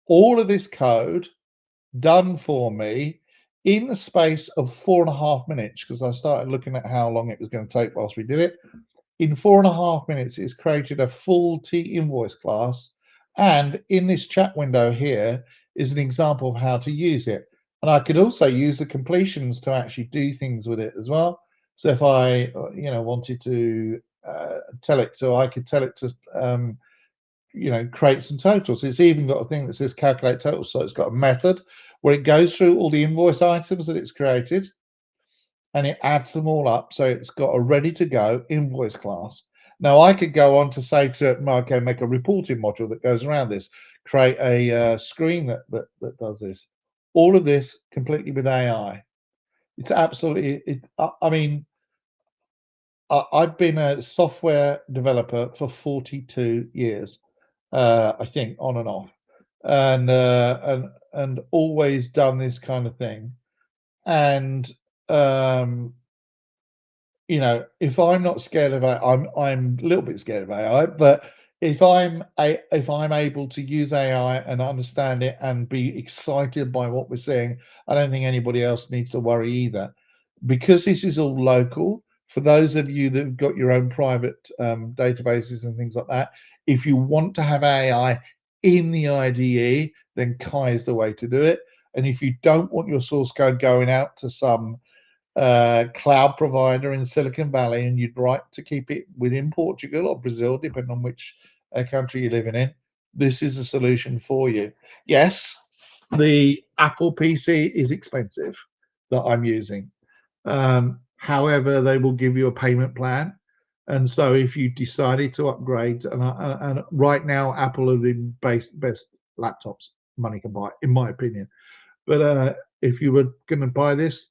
all of this code done for me in the space of 4.5 minutes, because I started looking at how long it was going to take whilst we did it. In 4.5 minutes, it's created a full T-invoice class. And in this chat window here is an example of how to use it. And I could also use the completions to actually do things with it as well. So if I, wanted to tell it to, I could tell it to, create some totals. It's even got a thing that says calculate totals. So it's got a method where it goes through all the invoice items that it's created, and it adds them all up. So it's got a ready to go invoice class. Now I could go on to say to it, okay, make a reporting module that goes around this, create a screen that does this. All of this completely with AI. It's absolutely, I've been a software developer for 42 years, I think, on and off, and always done this kind of thing. And if I'm not scared of AI, I'm a little bit scared of AI, but if I'm able to use AI and understand it and be excited by what we're seeing, I don't think anybody else needs to worry either, because this is all local. For those of you that have got your own private databases and things like that, if you want to have AI in the IDE, then Kai is the way to do it. And if you don't want your source code going out to some cloud provider in Silicon Valley, and you'd like to keep it within Portugal or Brazil, depending on which country you're living in, this is a solution for you. Yes, the Apple PC is expensive that I'm using. However, they will give you a payment plan. And so if you decided to upgrade, and right now, Apple are the best laptops money can buy, in my opinion. But if you were going to buy this,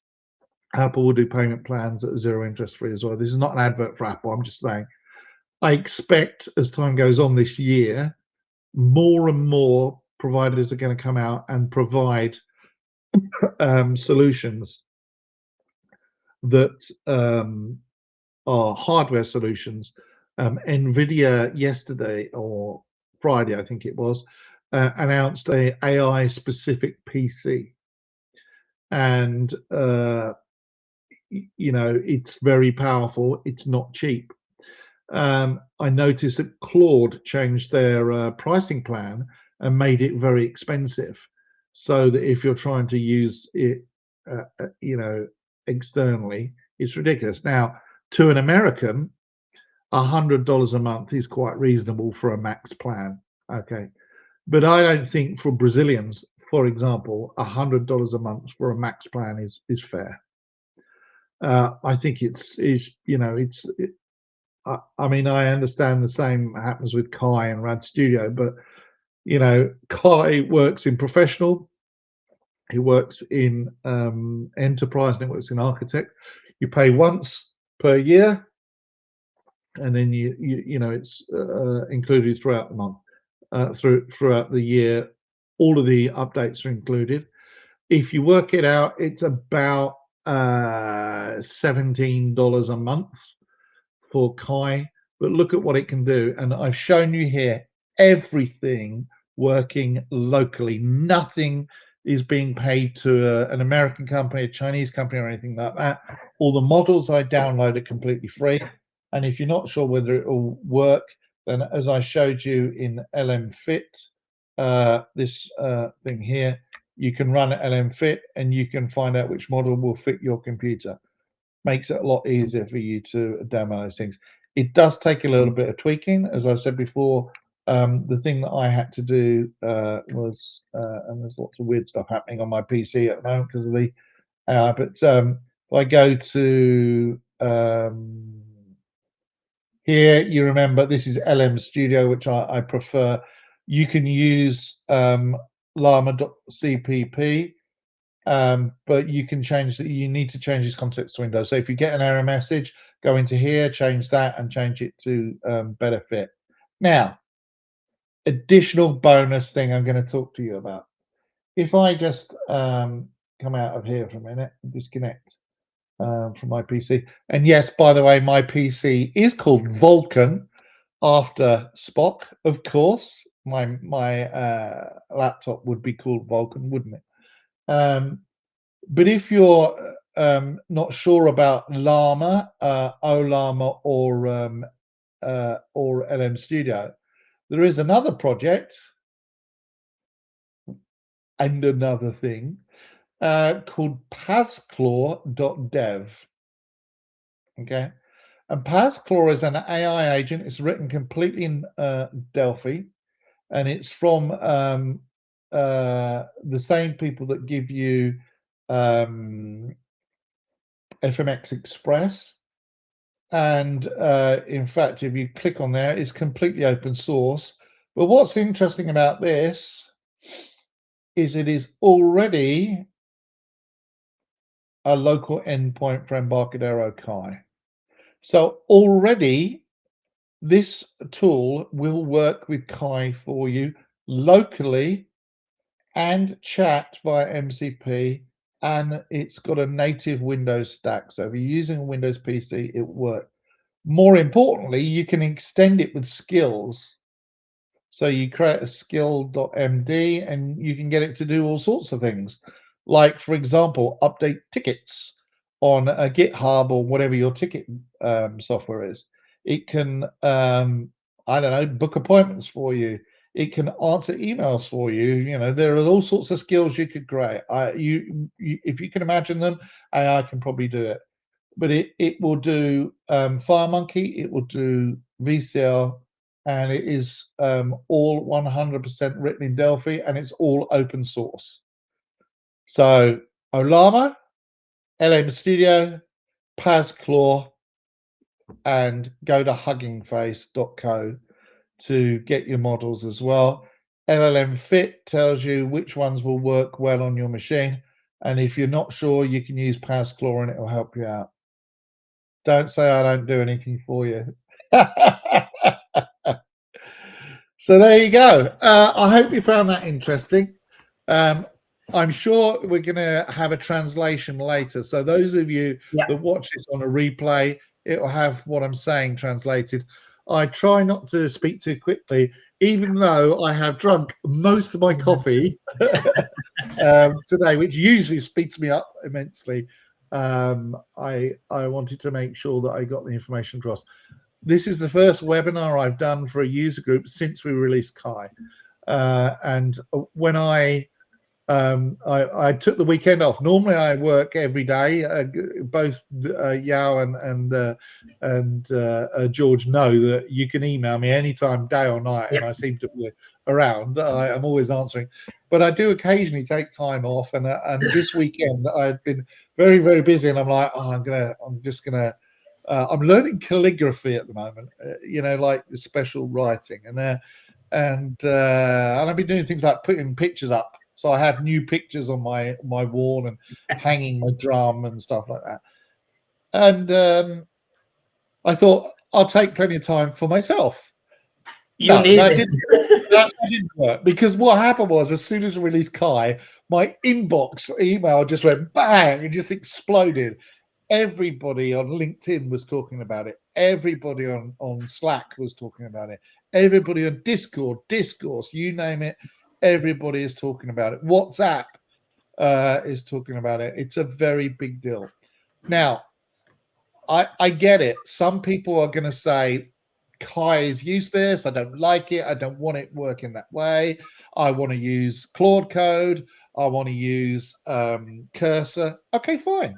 Apple will do payment plans at 0 interest free as well. This is not an advert for Apple. I'm just saying, I expect as time goes on this year, more and more providers are going to come out and provide solutions that are hardware solutions. NVIDIA yesterday or Friday, I think it was, announced a AI specific PC. And it's very powerful. It's not cheap. I noticed that Claude changed their pricing plan and made it very expensive. so that if you're trying to use it, externally, it's ridiculous. Now, to an American, $100 a month is quite reasonable for a max plan. Okay, but I don't think for Brazilians, for example, $100 a month for a max plan is fair. I think I mean, I understand the same happens with Kai and Rad Studio, but Kai works in professional, he works in enterprise, and it works in architect. You pay once per year, and then it's included throughout the month, throughout the year. All of the updates are included. If you work it out, it's about $17 a month for Kai. But look at what it can do, and I've shown you here everything working locally. Nothing is being paid to an American company, a Chinese company, or anything like that. All the models I download are completely free. And if you're not sure whether it will work, then as I showed you in LM Fit, this thing here, you can run LM Fit and you can find out which model will fit your computer. Makes it a lot easier for you to demo those things. It does take a little bit of tweaking, as I said before. The thing that I had to do was, and there's lots of weird stuff happening on my PC at the moment because of the AI, but if I go to here, you remember this is LM Studio, which I prefer. You can use llama.cpp, but you can change that. You need to change this context window. So if you get an error message, go into here, change that, and change it to better fit. Now, additional bonus thing I'm going to talk to you about. If I just come out of here for a minute and disconnect from my PC. And yes, by the way, my PC is called Vulcan after Spock, of course. My laptop would be called Vulcan, wouldn't it? But if you're not sure about Llama, Ollama, or LM Studio, there is another project and another thing called pasclaw.dev. Okay, and Pasclaw is an AI agent. It's written completely in Delphi, and it's from the same people that give you FMX Express. And in fact, if you click on there, it's completely open source. But what's interesting about this is it is already a local endpoint for Embarcadero Kai. So already this tool will work with Kai for you locally and chat via MCP, and it's got a native Windows stack. So if you're using a Windows PC, it will work. More importantly, you can extend it with skills. So you create a skill.md and you can get it to do all sorts of things. Like, for example, update tickets on a GitHub or whatever your ticket software is. It can, I don't know, book appointments for you. It can answer emails for you. There are all sorts of skills you could create. If you can imagine them, AI can probably do it. But it will do FireMonkey, it will do VCL, and it is all 100% written in Delphi, and it's all open source. So Ollama, LM Studio, Pasclaw, and go to huggingface.co to get your models as well. LLM Fit tells you which ones will work well on your machine, and if you're not sure, you can use Pasclaw and it will help you out. Don't say I don't do anything for you. So there you go. I hope you found that interesting. I'm sure we're going to have a translation later. So those of you that watch this on a replay, it will have what I'm saying translated. I try not to speak too quickly, even though I have drunk most of my coffee today, which usually speeds me up immensely. I wanted to make sure that I got the information across. This is the first webinar I've done for a user group since we released Kai. And when I I took the weekend off. Normally, I work every day. Both Yao and George know that you can email me anytime, day or night, and I seem to be around. I'm always answering, but I do occasionally take time off. And this weekend, I've been very, very busy, and I'm like, I'm learning calligraphy at the moment. Like the special writing, and I've been doing things like putting pictures up. So I have new pictures on my wall and hanging my drum and stuff like that. And I thought I'll take plenty of time for myself. That didn't work, because what happened was, as soon as I released Kai, my inbox email just went bang. It just exploded. Everybody on LinkedIn was talking about it. Everybody on Slack was talking about it. Everybody on Discord, Discourse, you name it. Everybody is talking about it. WhatsApp is talking about it. It's a very big deal. Now, I get it. Some people are going to say, Kai is useless. I don't like it. I don't want it working that way. I want to use Claude Code. I want to use Cursor. Okay, fine.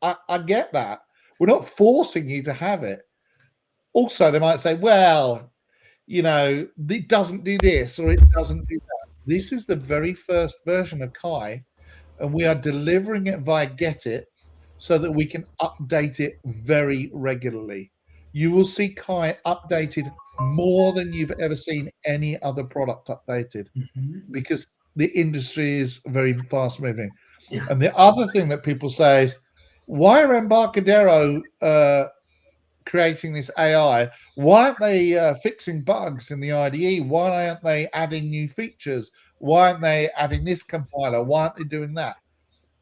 I get that. We're not forcing you to have it. Also, they might say, well, it doesn't do this or it doesn't do that. This is the very first version of Kai, and we are delivering it via Get It so that we can update it very regularly. You will see Kai updated more than you've ever seen any other product updated, because the industry is very fast moving. Yeah. And the other thing that people say is, why are Embarcadero creating this AI? Why aren't they fixing bugs in the IDE? Why aren't they adding new features? Why aren't they adding this compiler? Why aren't they doing that?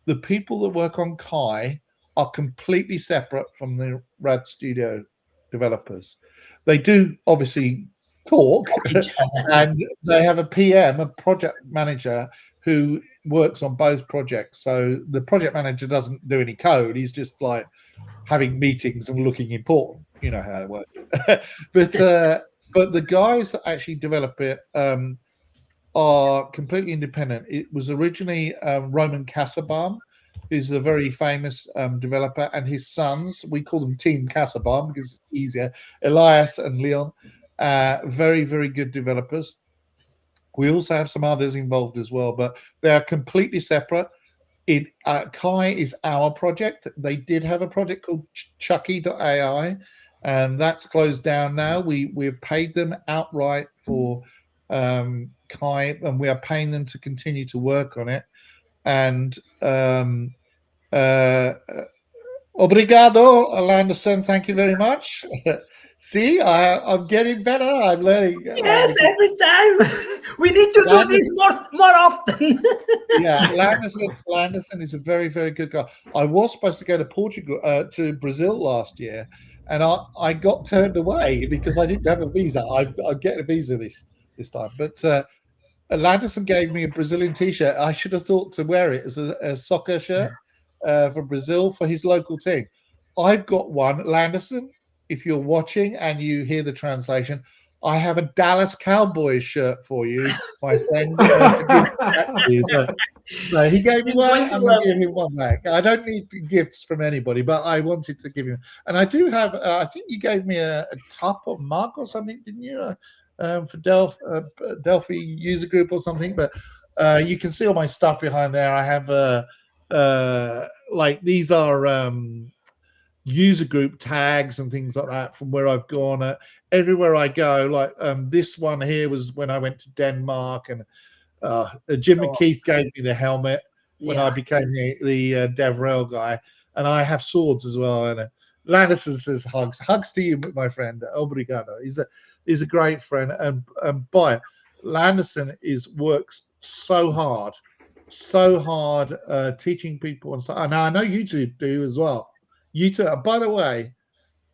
The people that work on Kai are completely separate from the Rad Studio developers. They do obviously talk, and they have a PM, a project manager, who works on both projects. So the project manager doesn't do any code. He's just like having meetings and looking important. You know how it works. But the guys that actually develop it are completely independent. It was originally Roman Casabaum, who's a very famous developer, and his sons. We call them Team Casabaum because it's easier. Elias and Leon, very, very good developers. We also have some others involved as well, but they are completely separate. Kai is our project. They did have a project called Chucky.ai, and that's closed down now. We've paid them outright for Kai, and we are paying them to continue to work on it. And obrigado, Landerson. Thank you very much. See, I'm getting better. I'm learning. Yes, every time. We need to do this more often. Yeah, Landerson is a very, very good guy. I was supposed to go to Portugal, to Brazil last year, and I got turned away because I didn't have a visa. I'll get a visa this time. But Landerson gave me a Brazilian T-shirt. I should have thought to wear it as a soccer shirt for Brazil for his local team. I've got one, Landerson. If you're watching and you hear the translation, I have a Dallas Cowboys shirt for you, my friend. So he gave me one. I'm going to give him one back. I don't need gifts from anybody, but I wanted to give him. And I do have. I think you gave me a cup or mug or something, didn't you? For Delphi user group or something. But you can see all my stuff behind there. I have like these are. User group tags and things like that from where I've gone. Everywhere I go, like this one here was when I went to Denmark, and Jim McKeith gave me the helmet when I became the DevRel guy, and I have swords as well. And Landerson says hugs to you, my friend. Obrigado. He's a great friend, and boy, Landerson works so hard teaching people and stuff. And I know you two do as well. You too. By the way,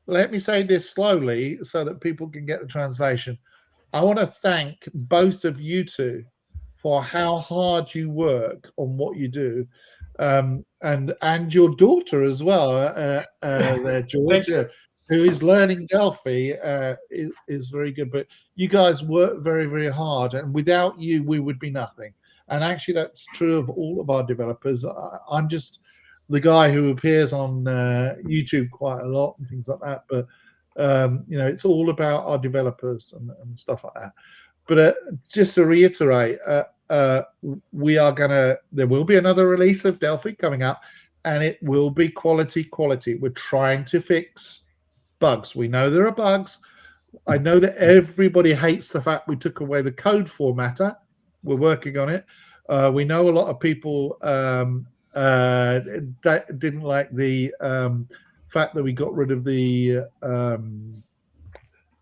let me say this slowly so that people can get the translation. I want to thank both of you two for how hard you work on what you do, and your daughter as well, there, Georgia, who is learning Delphi, is very good. But you guys work very, very hard, and without you, we would be nothing. And actually, that's true of all of our developers. I'm just the guy who appears on YouTube quite a lot and things like that. But it's all about our developers and stuff like that. But just to reiterate, there will be another release of Delphi coming up, and it will be quality. We're trying to fix bugs. We know there are bugs. I know that everybody hates the fact we took away the code formatter. We're working on it. We know a lot of people didn't like the fact that we got rid of the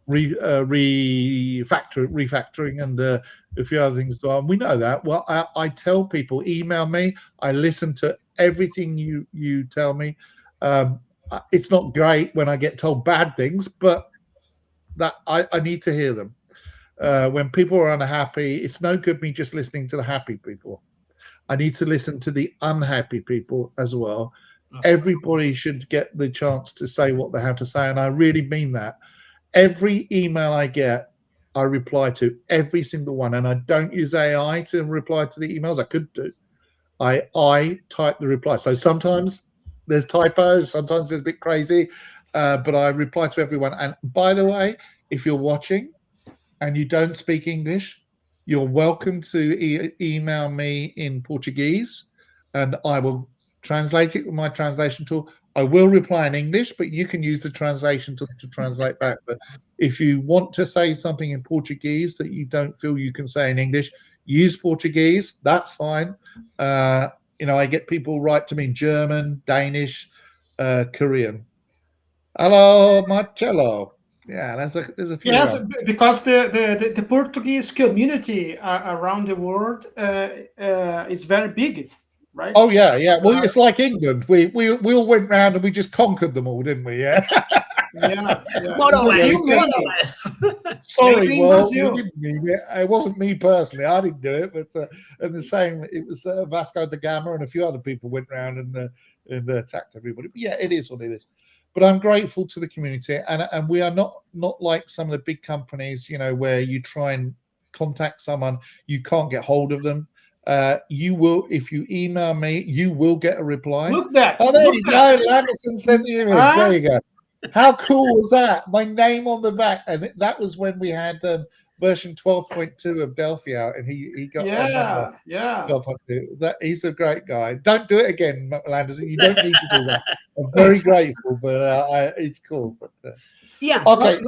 refactoring and a few other things. We know that. Well, I tell people, email me. I listen to everything you tell me. It's not great when I get told bad things, but that I need to hear them. When people are unhappy, it's no good me just listening to the happy people. I need to listen to the unhappy people as well. Everybody should get the chance to say what they have to say, and I really mean that. Every email I get, I reply to every single one, and I don't use AI to reply to the emails. I could do. I type the reply. So sometimes there's typos, sometimes it's a bit crazy, but I reply to everyone. And by the way, if you're watching and you don't speak English, you're welcome to email me in Portuguese, and I will translate it with my translation tool. I will reply in English, but you can use the translation tool to translate back. But if you want to say something in Portuguese that you don't feel you can say in English, use Portuguese. That's fine. I get people write to me in German, Danish, Korean. Hello, Marcello. Yeah, there's a few. Yes, because the Portuguese community around the world is very big, right? Oh yeah. Well, it's like England. We all went round and we just conquered them all, didn't we? Yeah. Yeah. More or less. Sorry, well, we didn't mean it. It wasn't me personally. I didn't do it, but and the same. It was Vasco da Gama and a few other people went round and attacked everybody. But yeah, it is what it is. But I'm grateful to the community, and we are not like some of the big companies, where you try and contact someone, you can't get hold of them. You will, if you email me, you will get a reply. Look that. Oh, there you go. Landerson sent the image. There you go. How cool was that? My name on the back, and that was when we had version 12.2 of Delphi out, and he got yeah. 12.2. That he's a great guy. Don't do it again, Landerson. You don't need to do that. I'm very grateful, but it's cool. But okay.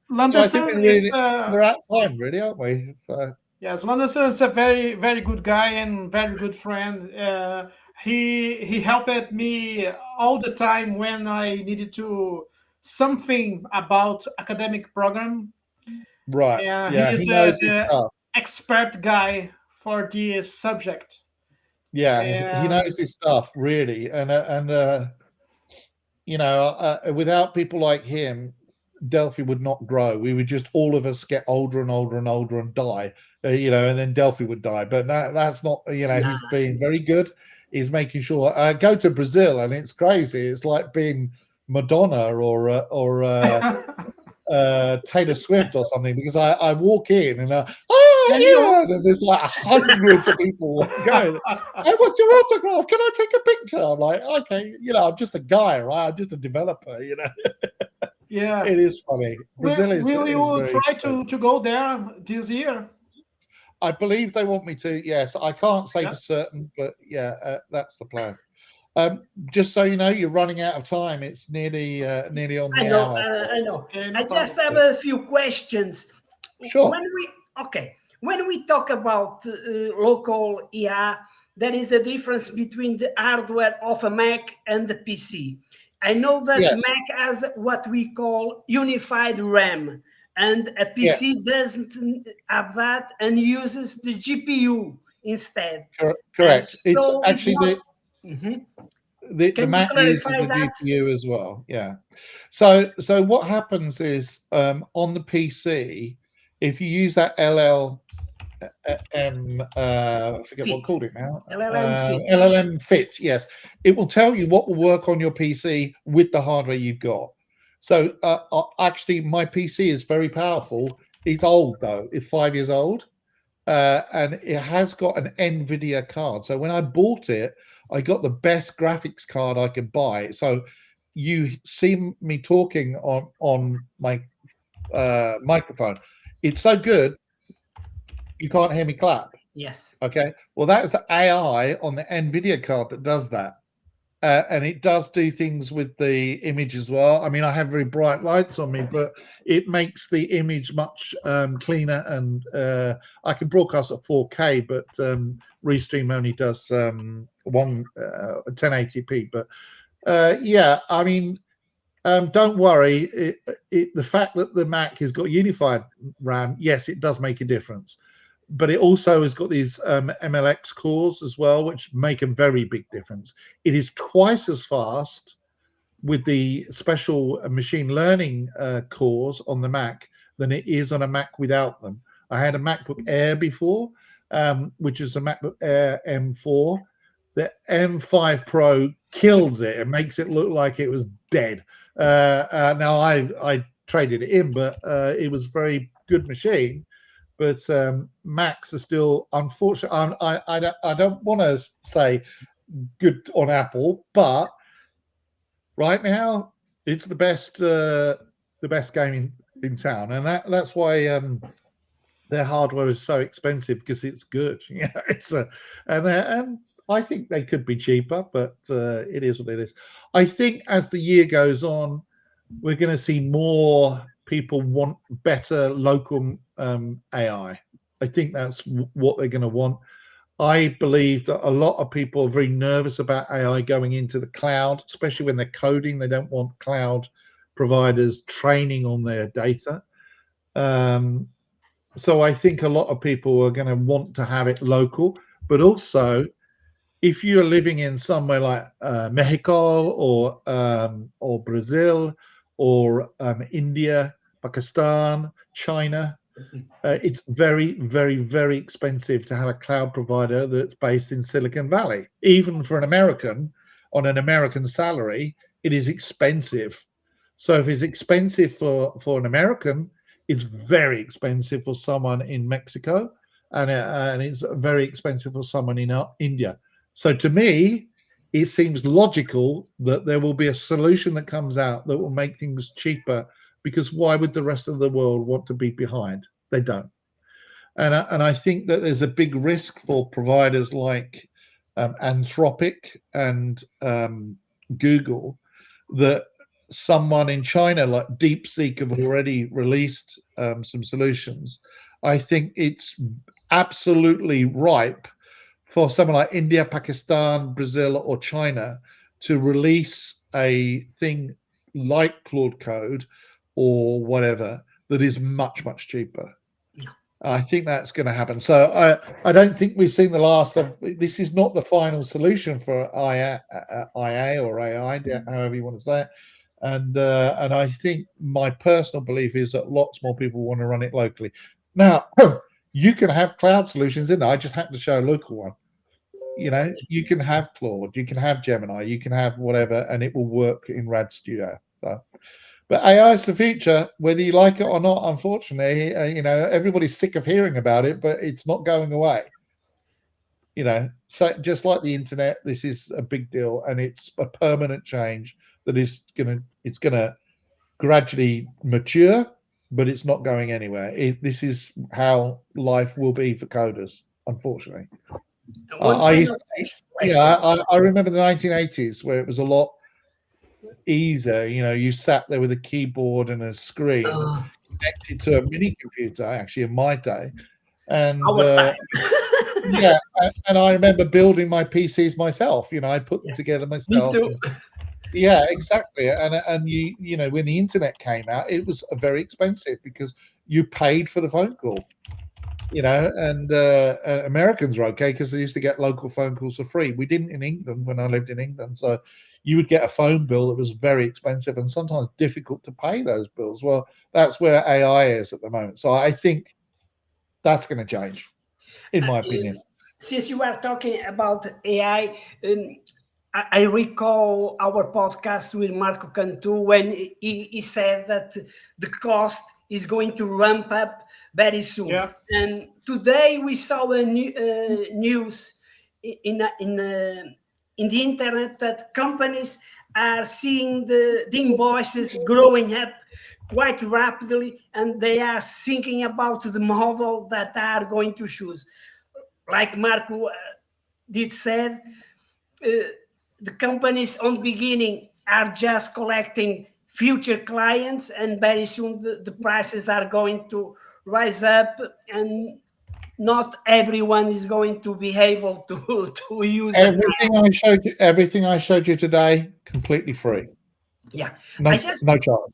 Landerson they're out of time, really, aren't we? So. Yes, Landerson is a very, very good guy and very good friend. He helped me all the time when I needed to something about academic program. Right. Yeah, he knows his stuff. Expert guy for this subject. Yeah, he knows his stuff really, and without people like him, Delphi would not grow. We would just all of us get older and older and older and die, and then Delphi would die. But that's not, he's being very good. He's making sure. Go to Brazil and it's crazy. It's like being Madonna or Taylor Swift or something, because I walk in and and there's like hundreds of people going, I want your autograph. Can I take a picture? I'm like, okay, I'm just a guy, right? I'm just a developer, Yeah, it is funny. Brazil will you try to go there this year? I believe they want me to. Yes, I can't say for certain, but that's the plan. Just so you know, you're running out of time. It's nearly on the hour. I know. Okay, I just have a few questions. Sure. When we talk about local IA, there is a difference between the hardware of a Mac and the PC. I know that Mac has what we call unified RAM, and a PC doesn't have that and uses the GPU instead. Correct. It's actually the Mac uses the GPU as well. Yeah. So what happens is on the PC, if you use that LLM, I forget what I called it now. LLM Fit. Yes, it will tell you what will work on your PC with the hardware you've got. So actually, my PC is very powerful. It's old though; it's 5 years old, and it has got an NVIDIA card. So when I bought it, I got the best graphics card I could buy. So you see me talking on my microphone. It's so good, you can't hear me clap. Yes. Okay. Well, that is AI on the NVIDIA card that does that. And it does do things with the image as well. I mean, I have very bright lights on me, but it makes the image much cleaner, and I can broadcast at 4K, but Restream only does 1080p. But yeah, I mean, don't worry. The fact that the Mac has got unified RAM, yes, it does make a difference. But it also has got these MLX cores as well, which make a very big difference. It is twice as fast with the special machine learning cores on the Mac than it is on a Mac without them. I had a MacBook Air before, which is a MacBook Air M4. The M5 Pro kills it. It makes it look like it was dead. Now, I traded it in, but it was a very good machine. But Macs are still, unfortunately, I don't want to say good on Apple, but right now it's the best game in town, and that's why their hardware is so expensive, because it's good. Yeah, and I think they could be cheaper, but it is what it is. I think as the year goes on, we're going to see more people want better local AI. I think that's what they're going to want. I believe that a lot of people are very nervous about AI going into the cloud, especially when they're coding. They don't want cloud providers training on their data. So I think a lot of people are going to want to have it local, but also if you're living in somewhere like Mexico or Brazil or India, Pakistan, China, it's very, very, very expensive to have a cloud provider that's based in Silicon Valley. Even for an American, on an American salary, it is expensive. So if it's expensive for an American, it's very expensive for someone in Mexico, and it's very expensive for someone in India. So to me, it seems logical that there will be a solution that comes out that will make things cheaper, because why would the rest of the world want to be behind? They don't. And I think that there's a big risk for providers like Anthropic and Google, that someone in China like DeepSeek have already released some solutions. I think it's absolutely ripe for someone like India, Pakistan, Brazil, or China to release a thing like Claude Code or whatever that is much, much cheaper. Yeah. I think that's going to happen. So I don't think we've seen the last of. This is not the final solution for IA or AI, however you want to say it. And I think my personal belief is that lots more people want to run it locally. Now, you can have cloud solutions in there. I just happen to show a local one. You know, you can have Claude, you can have Gemini, you can have whatever, and it will work in Rad Studio. So, but AI is the future, whether you like it or not. Unfortunately, you know, everybody's sick of hearing about it, but it's not going away. You know, so just like the internet, this is a big deal, and it's a permanent change that is it's gonna gradually mature, but it's not going anywhere. This is how life will be for coders, unfortunately. I remember the 1980s where it was a lot easier. You know, you sat there with a keyboard and a screen connected to a mini computer, actually, in my day. And yeah, and I remember building my PCs myself. You know, I put them together myself. Me too. Yeah, exactly. And you know, when the internet came out, it was very expensive because you paid for the phone call. You know, and Americans are okay because they used to get local phone calls for free. We didn't in England when I lived in England. So you would get a phone bill that was very expensive and sometimes difficult to pay those bills. Well, that's where AI is at the moment. So I think that's going to change, in my opinion. Since you are talking about AI, I recall our podcast with Marco Cantu when he said that the cost is going to ramp up very soon. Yeah. And today we saw a news in the internet that companies are seeing the invoices growing up quite rapidly, and they are thinking about the model that are going to choose. Like Marco did said, the companies on the beginning are just collecting future clients, and very soon the prices are going to rise up, and not everyone is going to be able to use everything I showed you today completely free. Yeah, no charge.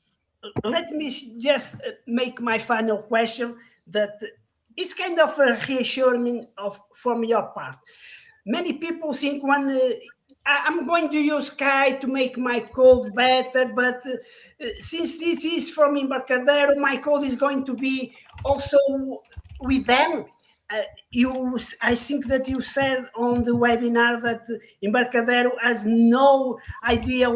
Let me just make my final question that is kind of a reassurance from your part. Many people think when I'm going to use Sky to make my code better, but since this is from Embarcadero, my code is going to be also with them. I think that you said on the webinar that Embarcadero has no idea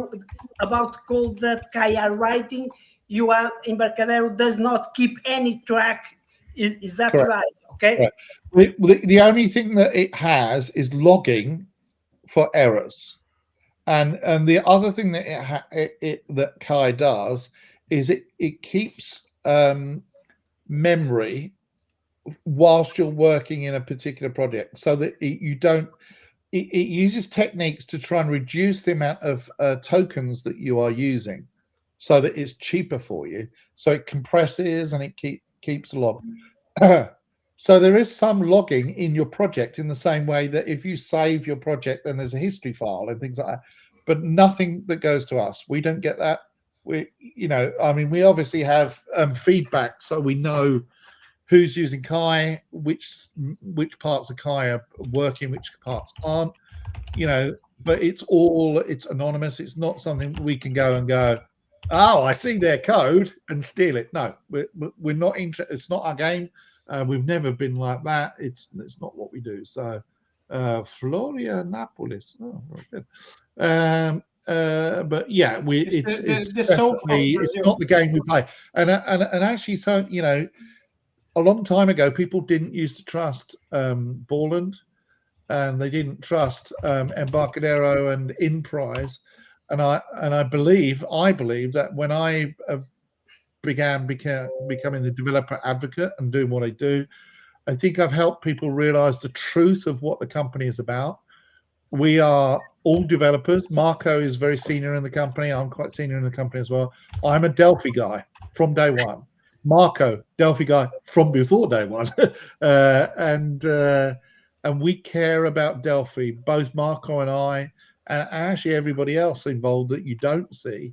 about code that Sky are writing. Embarcadero does not keep any track. Is that Correct. right? Okay. Correct. The only thing that it has is logging for errors, and the other thing that that Kai does is it keeps memory whilst you're working in a particular project, so that you don't. It uses techniques to try and reduce the amount of tokens that you are using, so that it's cheaper for you. So it compresses and it keeps a log. So there is some logging in your project in the same way that if you save your project, then there's a history file and things like that, but nothing that goes to us. We don't get that. We obviously have feedback, so we know who's using Kai, which parts of Kai are working, which parts aren't, but it's anonymous. It's not something we can go, oh, I see their code and steal it. No, we're not interested. It's not our game. We've never been like that. It's not what we do. So Florianopolis. Oh, very good. But yeah, it's not the game we play. And actually, so a long time ago, people didn't used to trust Borland, and they didn't trust Embarcadero and InPrize. And I believe that when I began becoming the developer advocate and doing what I do, I think I've helped people realize the truth of what the company is about. We are all developers. Marco is very senior in the company. I'm quite senior in the company as well. I'm a Delphi guy from day one. Marco, Delphi guy from before day one. And we care about Delphi, both Marco and I, and actually everybody else involved that you don't see,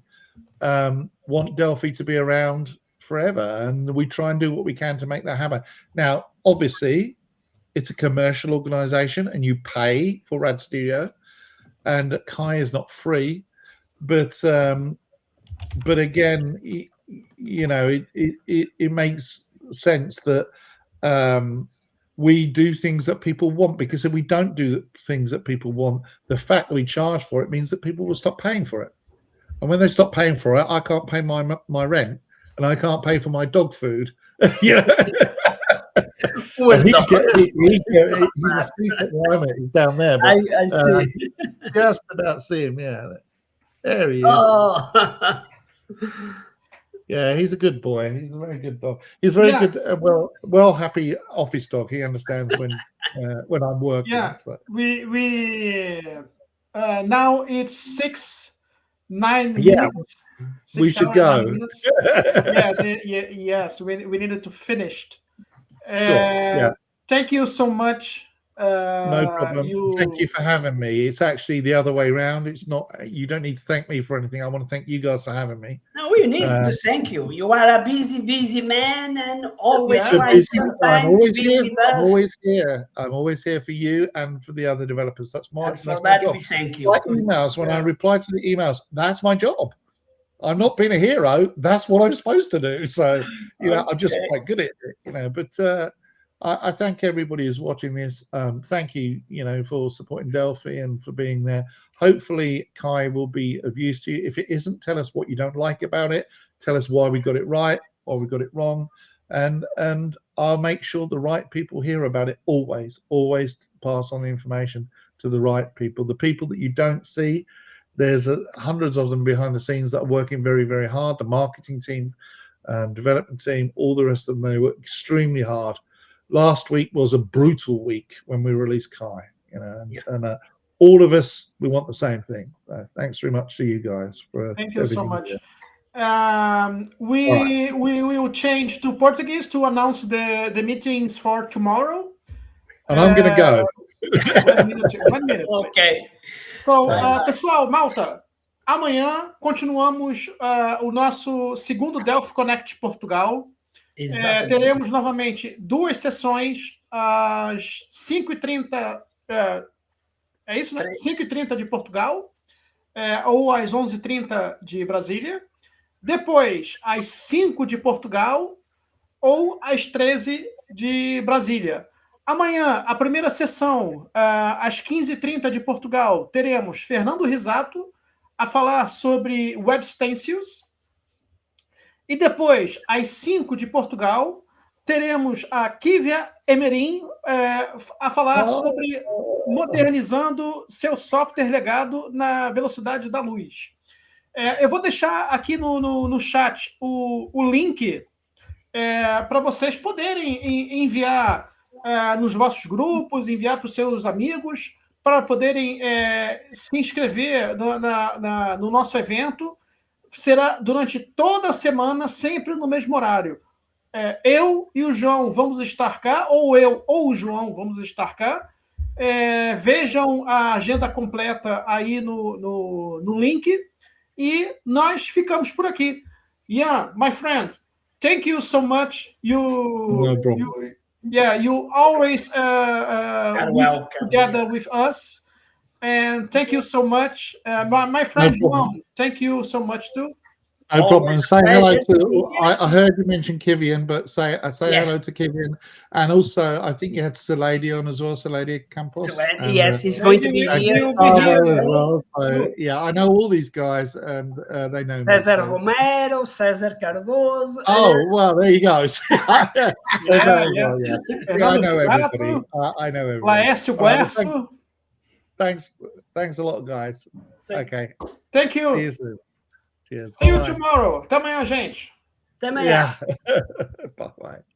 want Delphi to be around forever, and we try and do what we can to make that happen. Now, obviously, it's a commercial organization, and you pay for Rad Studio, and Kai is not free, but again, it makes sense that we do things that people want, because if we don't do things that people want, the fact that we charge for it means that people will stop paying for it. And when they stop paying for it, I can't pay my rent, and I can't pay for my dog food. He's down there. But, I see. Just about see him. Yeah, there he is. Oh. Yeah, he's a good boy. He's a very good dog. He's very good, well, happy office dog. He understands when I'm working. Yeah, so. we now it's 9 Yeah, minutes. we should go. Yes, we needed to finish. Sure. Yeah. Thank you so much. No problem. Thank you for having me. It's actually the other way around. It's not. You don't need to thank me for anything. I want to thank you guys for having me. No, we need to thank you. You are a busy man, and always find some time to be with us. I'm always here for you and for the other developers. That's my job. We thank you. Like emails, when I reply to the emails, that's my job. I'm not being a hero. That's what I'm supposed to do. So, I'm just quite good at it, but I thank everybody who's watching this. Thank you, for supporting Delphi and for being there. Hopefully, Kai will be of use to you. If it isn't, tell us what you don't like about it. Tell us why we got it right or we got it wrong. And I'll make sure the right people hear about it. Always pass on the information to the right people. The people that you don't see, there's hundreds of them behind the scenes that are working very, very hard. The marketing team, development team, all the rest of them, they work extremely hard. Last week was a brutal week when we released Kai, and all of us, we want the same thing. Thanks very much to you guys for Thank you so much. Here. We will change to Portuguese to announce the meetings for tomorrow. And I'm going to go. One minute. Ok. So, pessoal, malta, amanhã continuamos o nosso segundo Delphi Connect Portugal. Teremos novamente 2 sessões às 5h30, é isso, né? 5h30 de Portugal, ou às 11h30 de Brasília. Depois, às 5 de Portugal, ou às 13 de Brasília. Amanhã, a primeira sessão, às 15h30 de Portugal, teremos Fernando Risato a falar sobre Web Stencils. E depois, às 5 de Portugal, teremos a Kívia Emerim a falar sobre modernizando seu software legado na velocidade da luz. Eu vou deixar aqui no chat o link para vocês poderem enviar nos vossos grupos, enviar para os seus amigos, para poderem se inscrever no nosso evento. Será durante toda a semana, sempre no mesmo horário. Eu e o João vamos estar cá, ou eu ou o João vamos estar cá. Vejam a agenda completa aí no link. E nós ficamos por aqui. Ian, my friend, thank you so much. No problem. You always together with us. And thank you so much. My friend João, thank you so much too. No problem. And say hello to, I heard you mention Kivian, but say hello to Kivian. And also, I think you had Saladi on as well, Saladi Campos. Yes, he's going to be here. As well. So, yeah, I know all these guys, and they know César me. Romero, César Cardoso. Oh, well, there you go. I know everybody. I know everybody. Laércio Guerço. Thanks a lot, guys. Okay. Thank you. See you soon. Cheers. See you tomorrow. Até amanhã, gente. Até amanhã. Yeah. Bye-bye.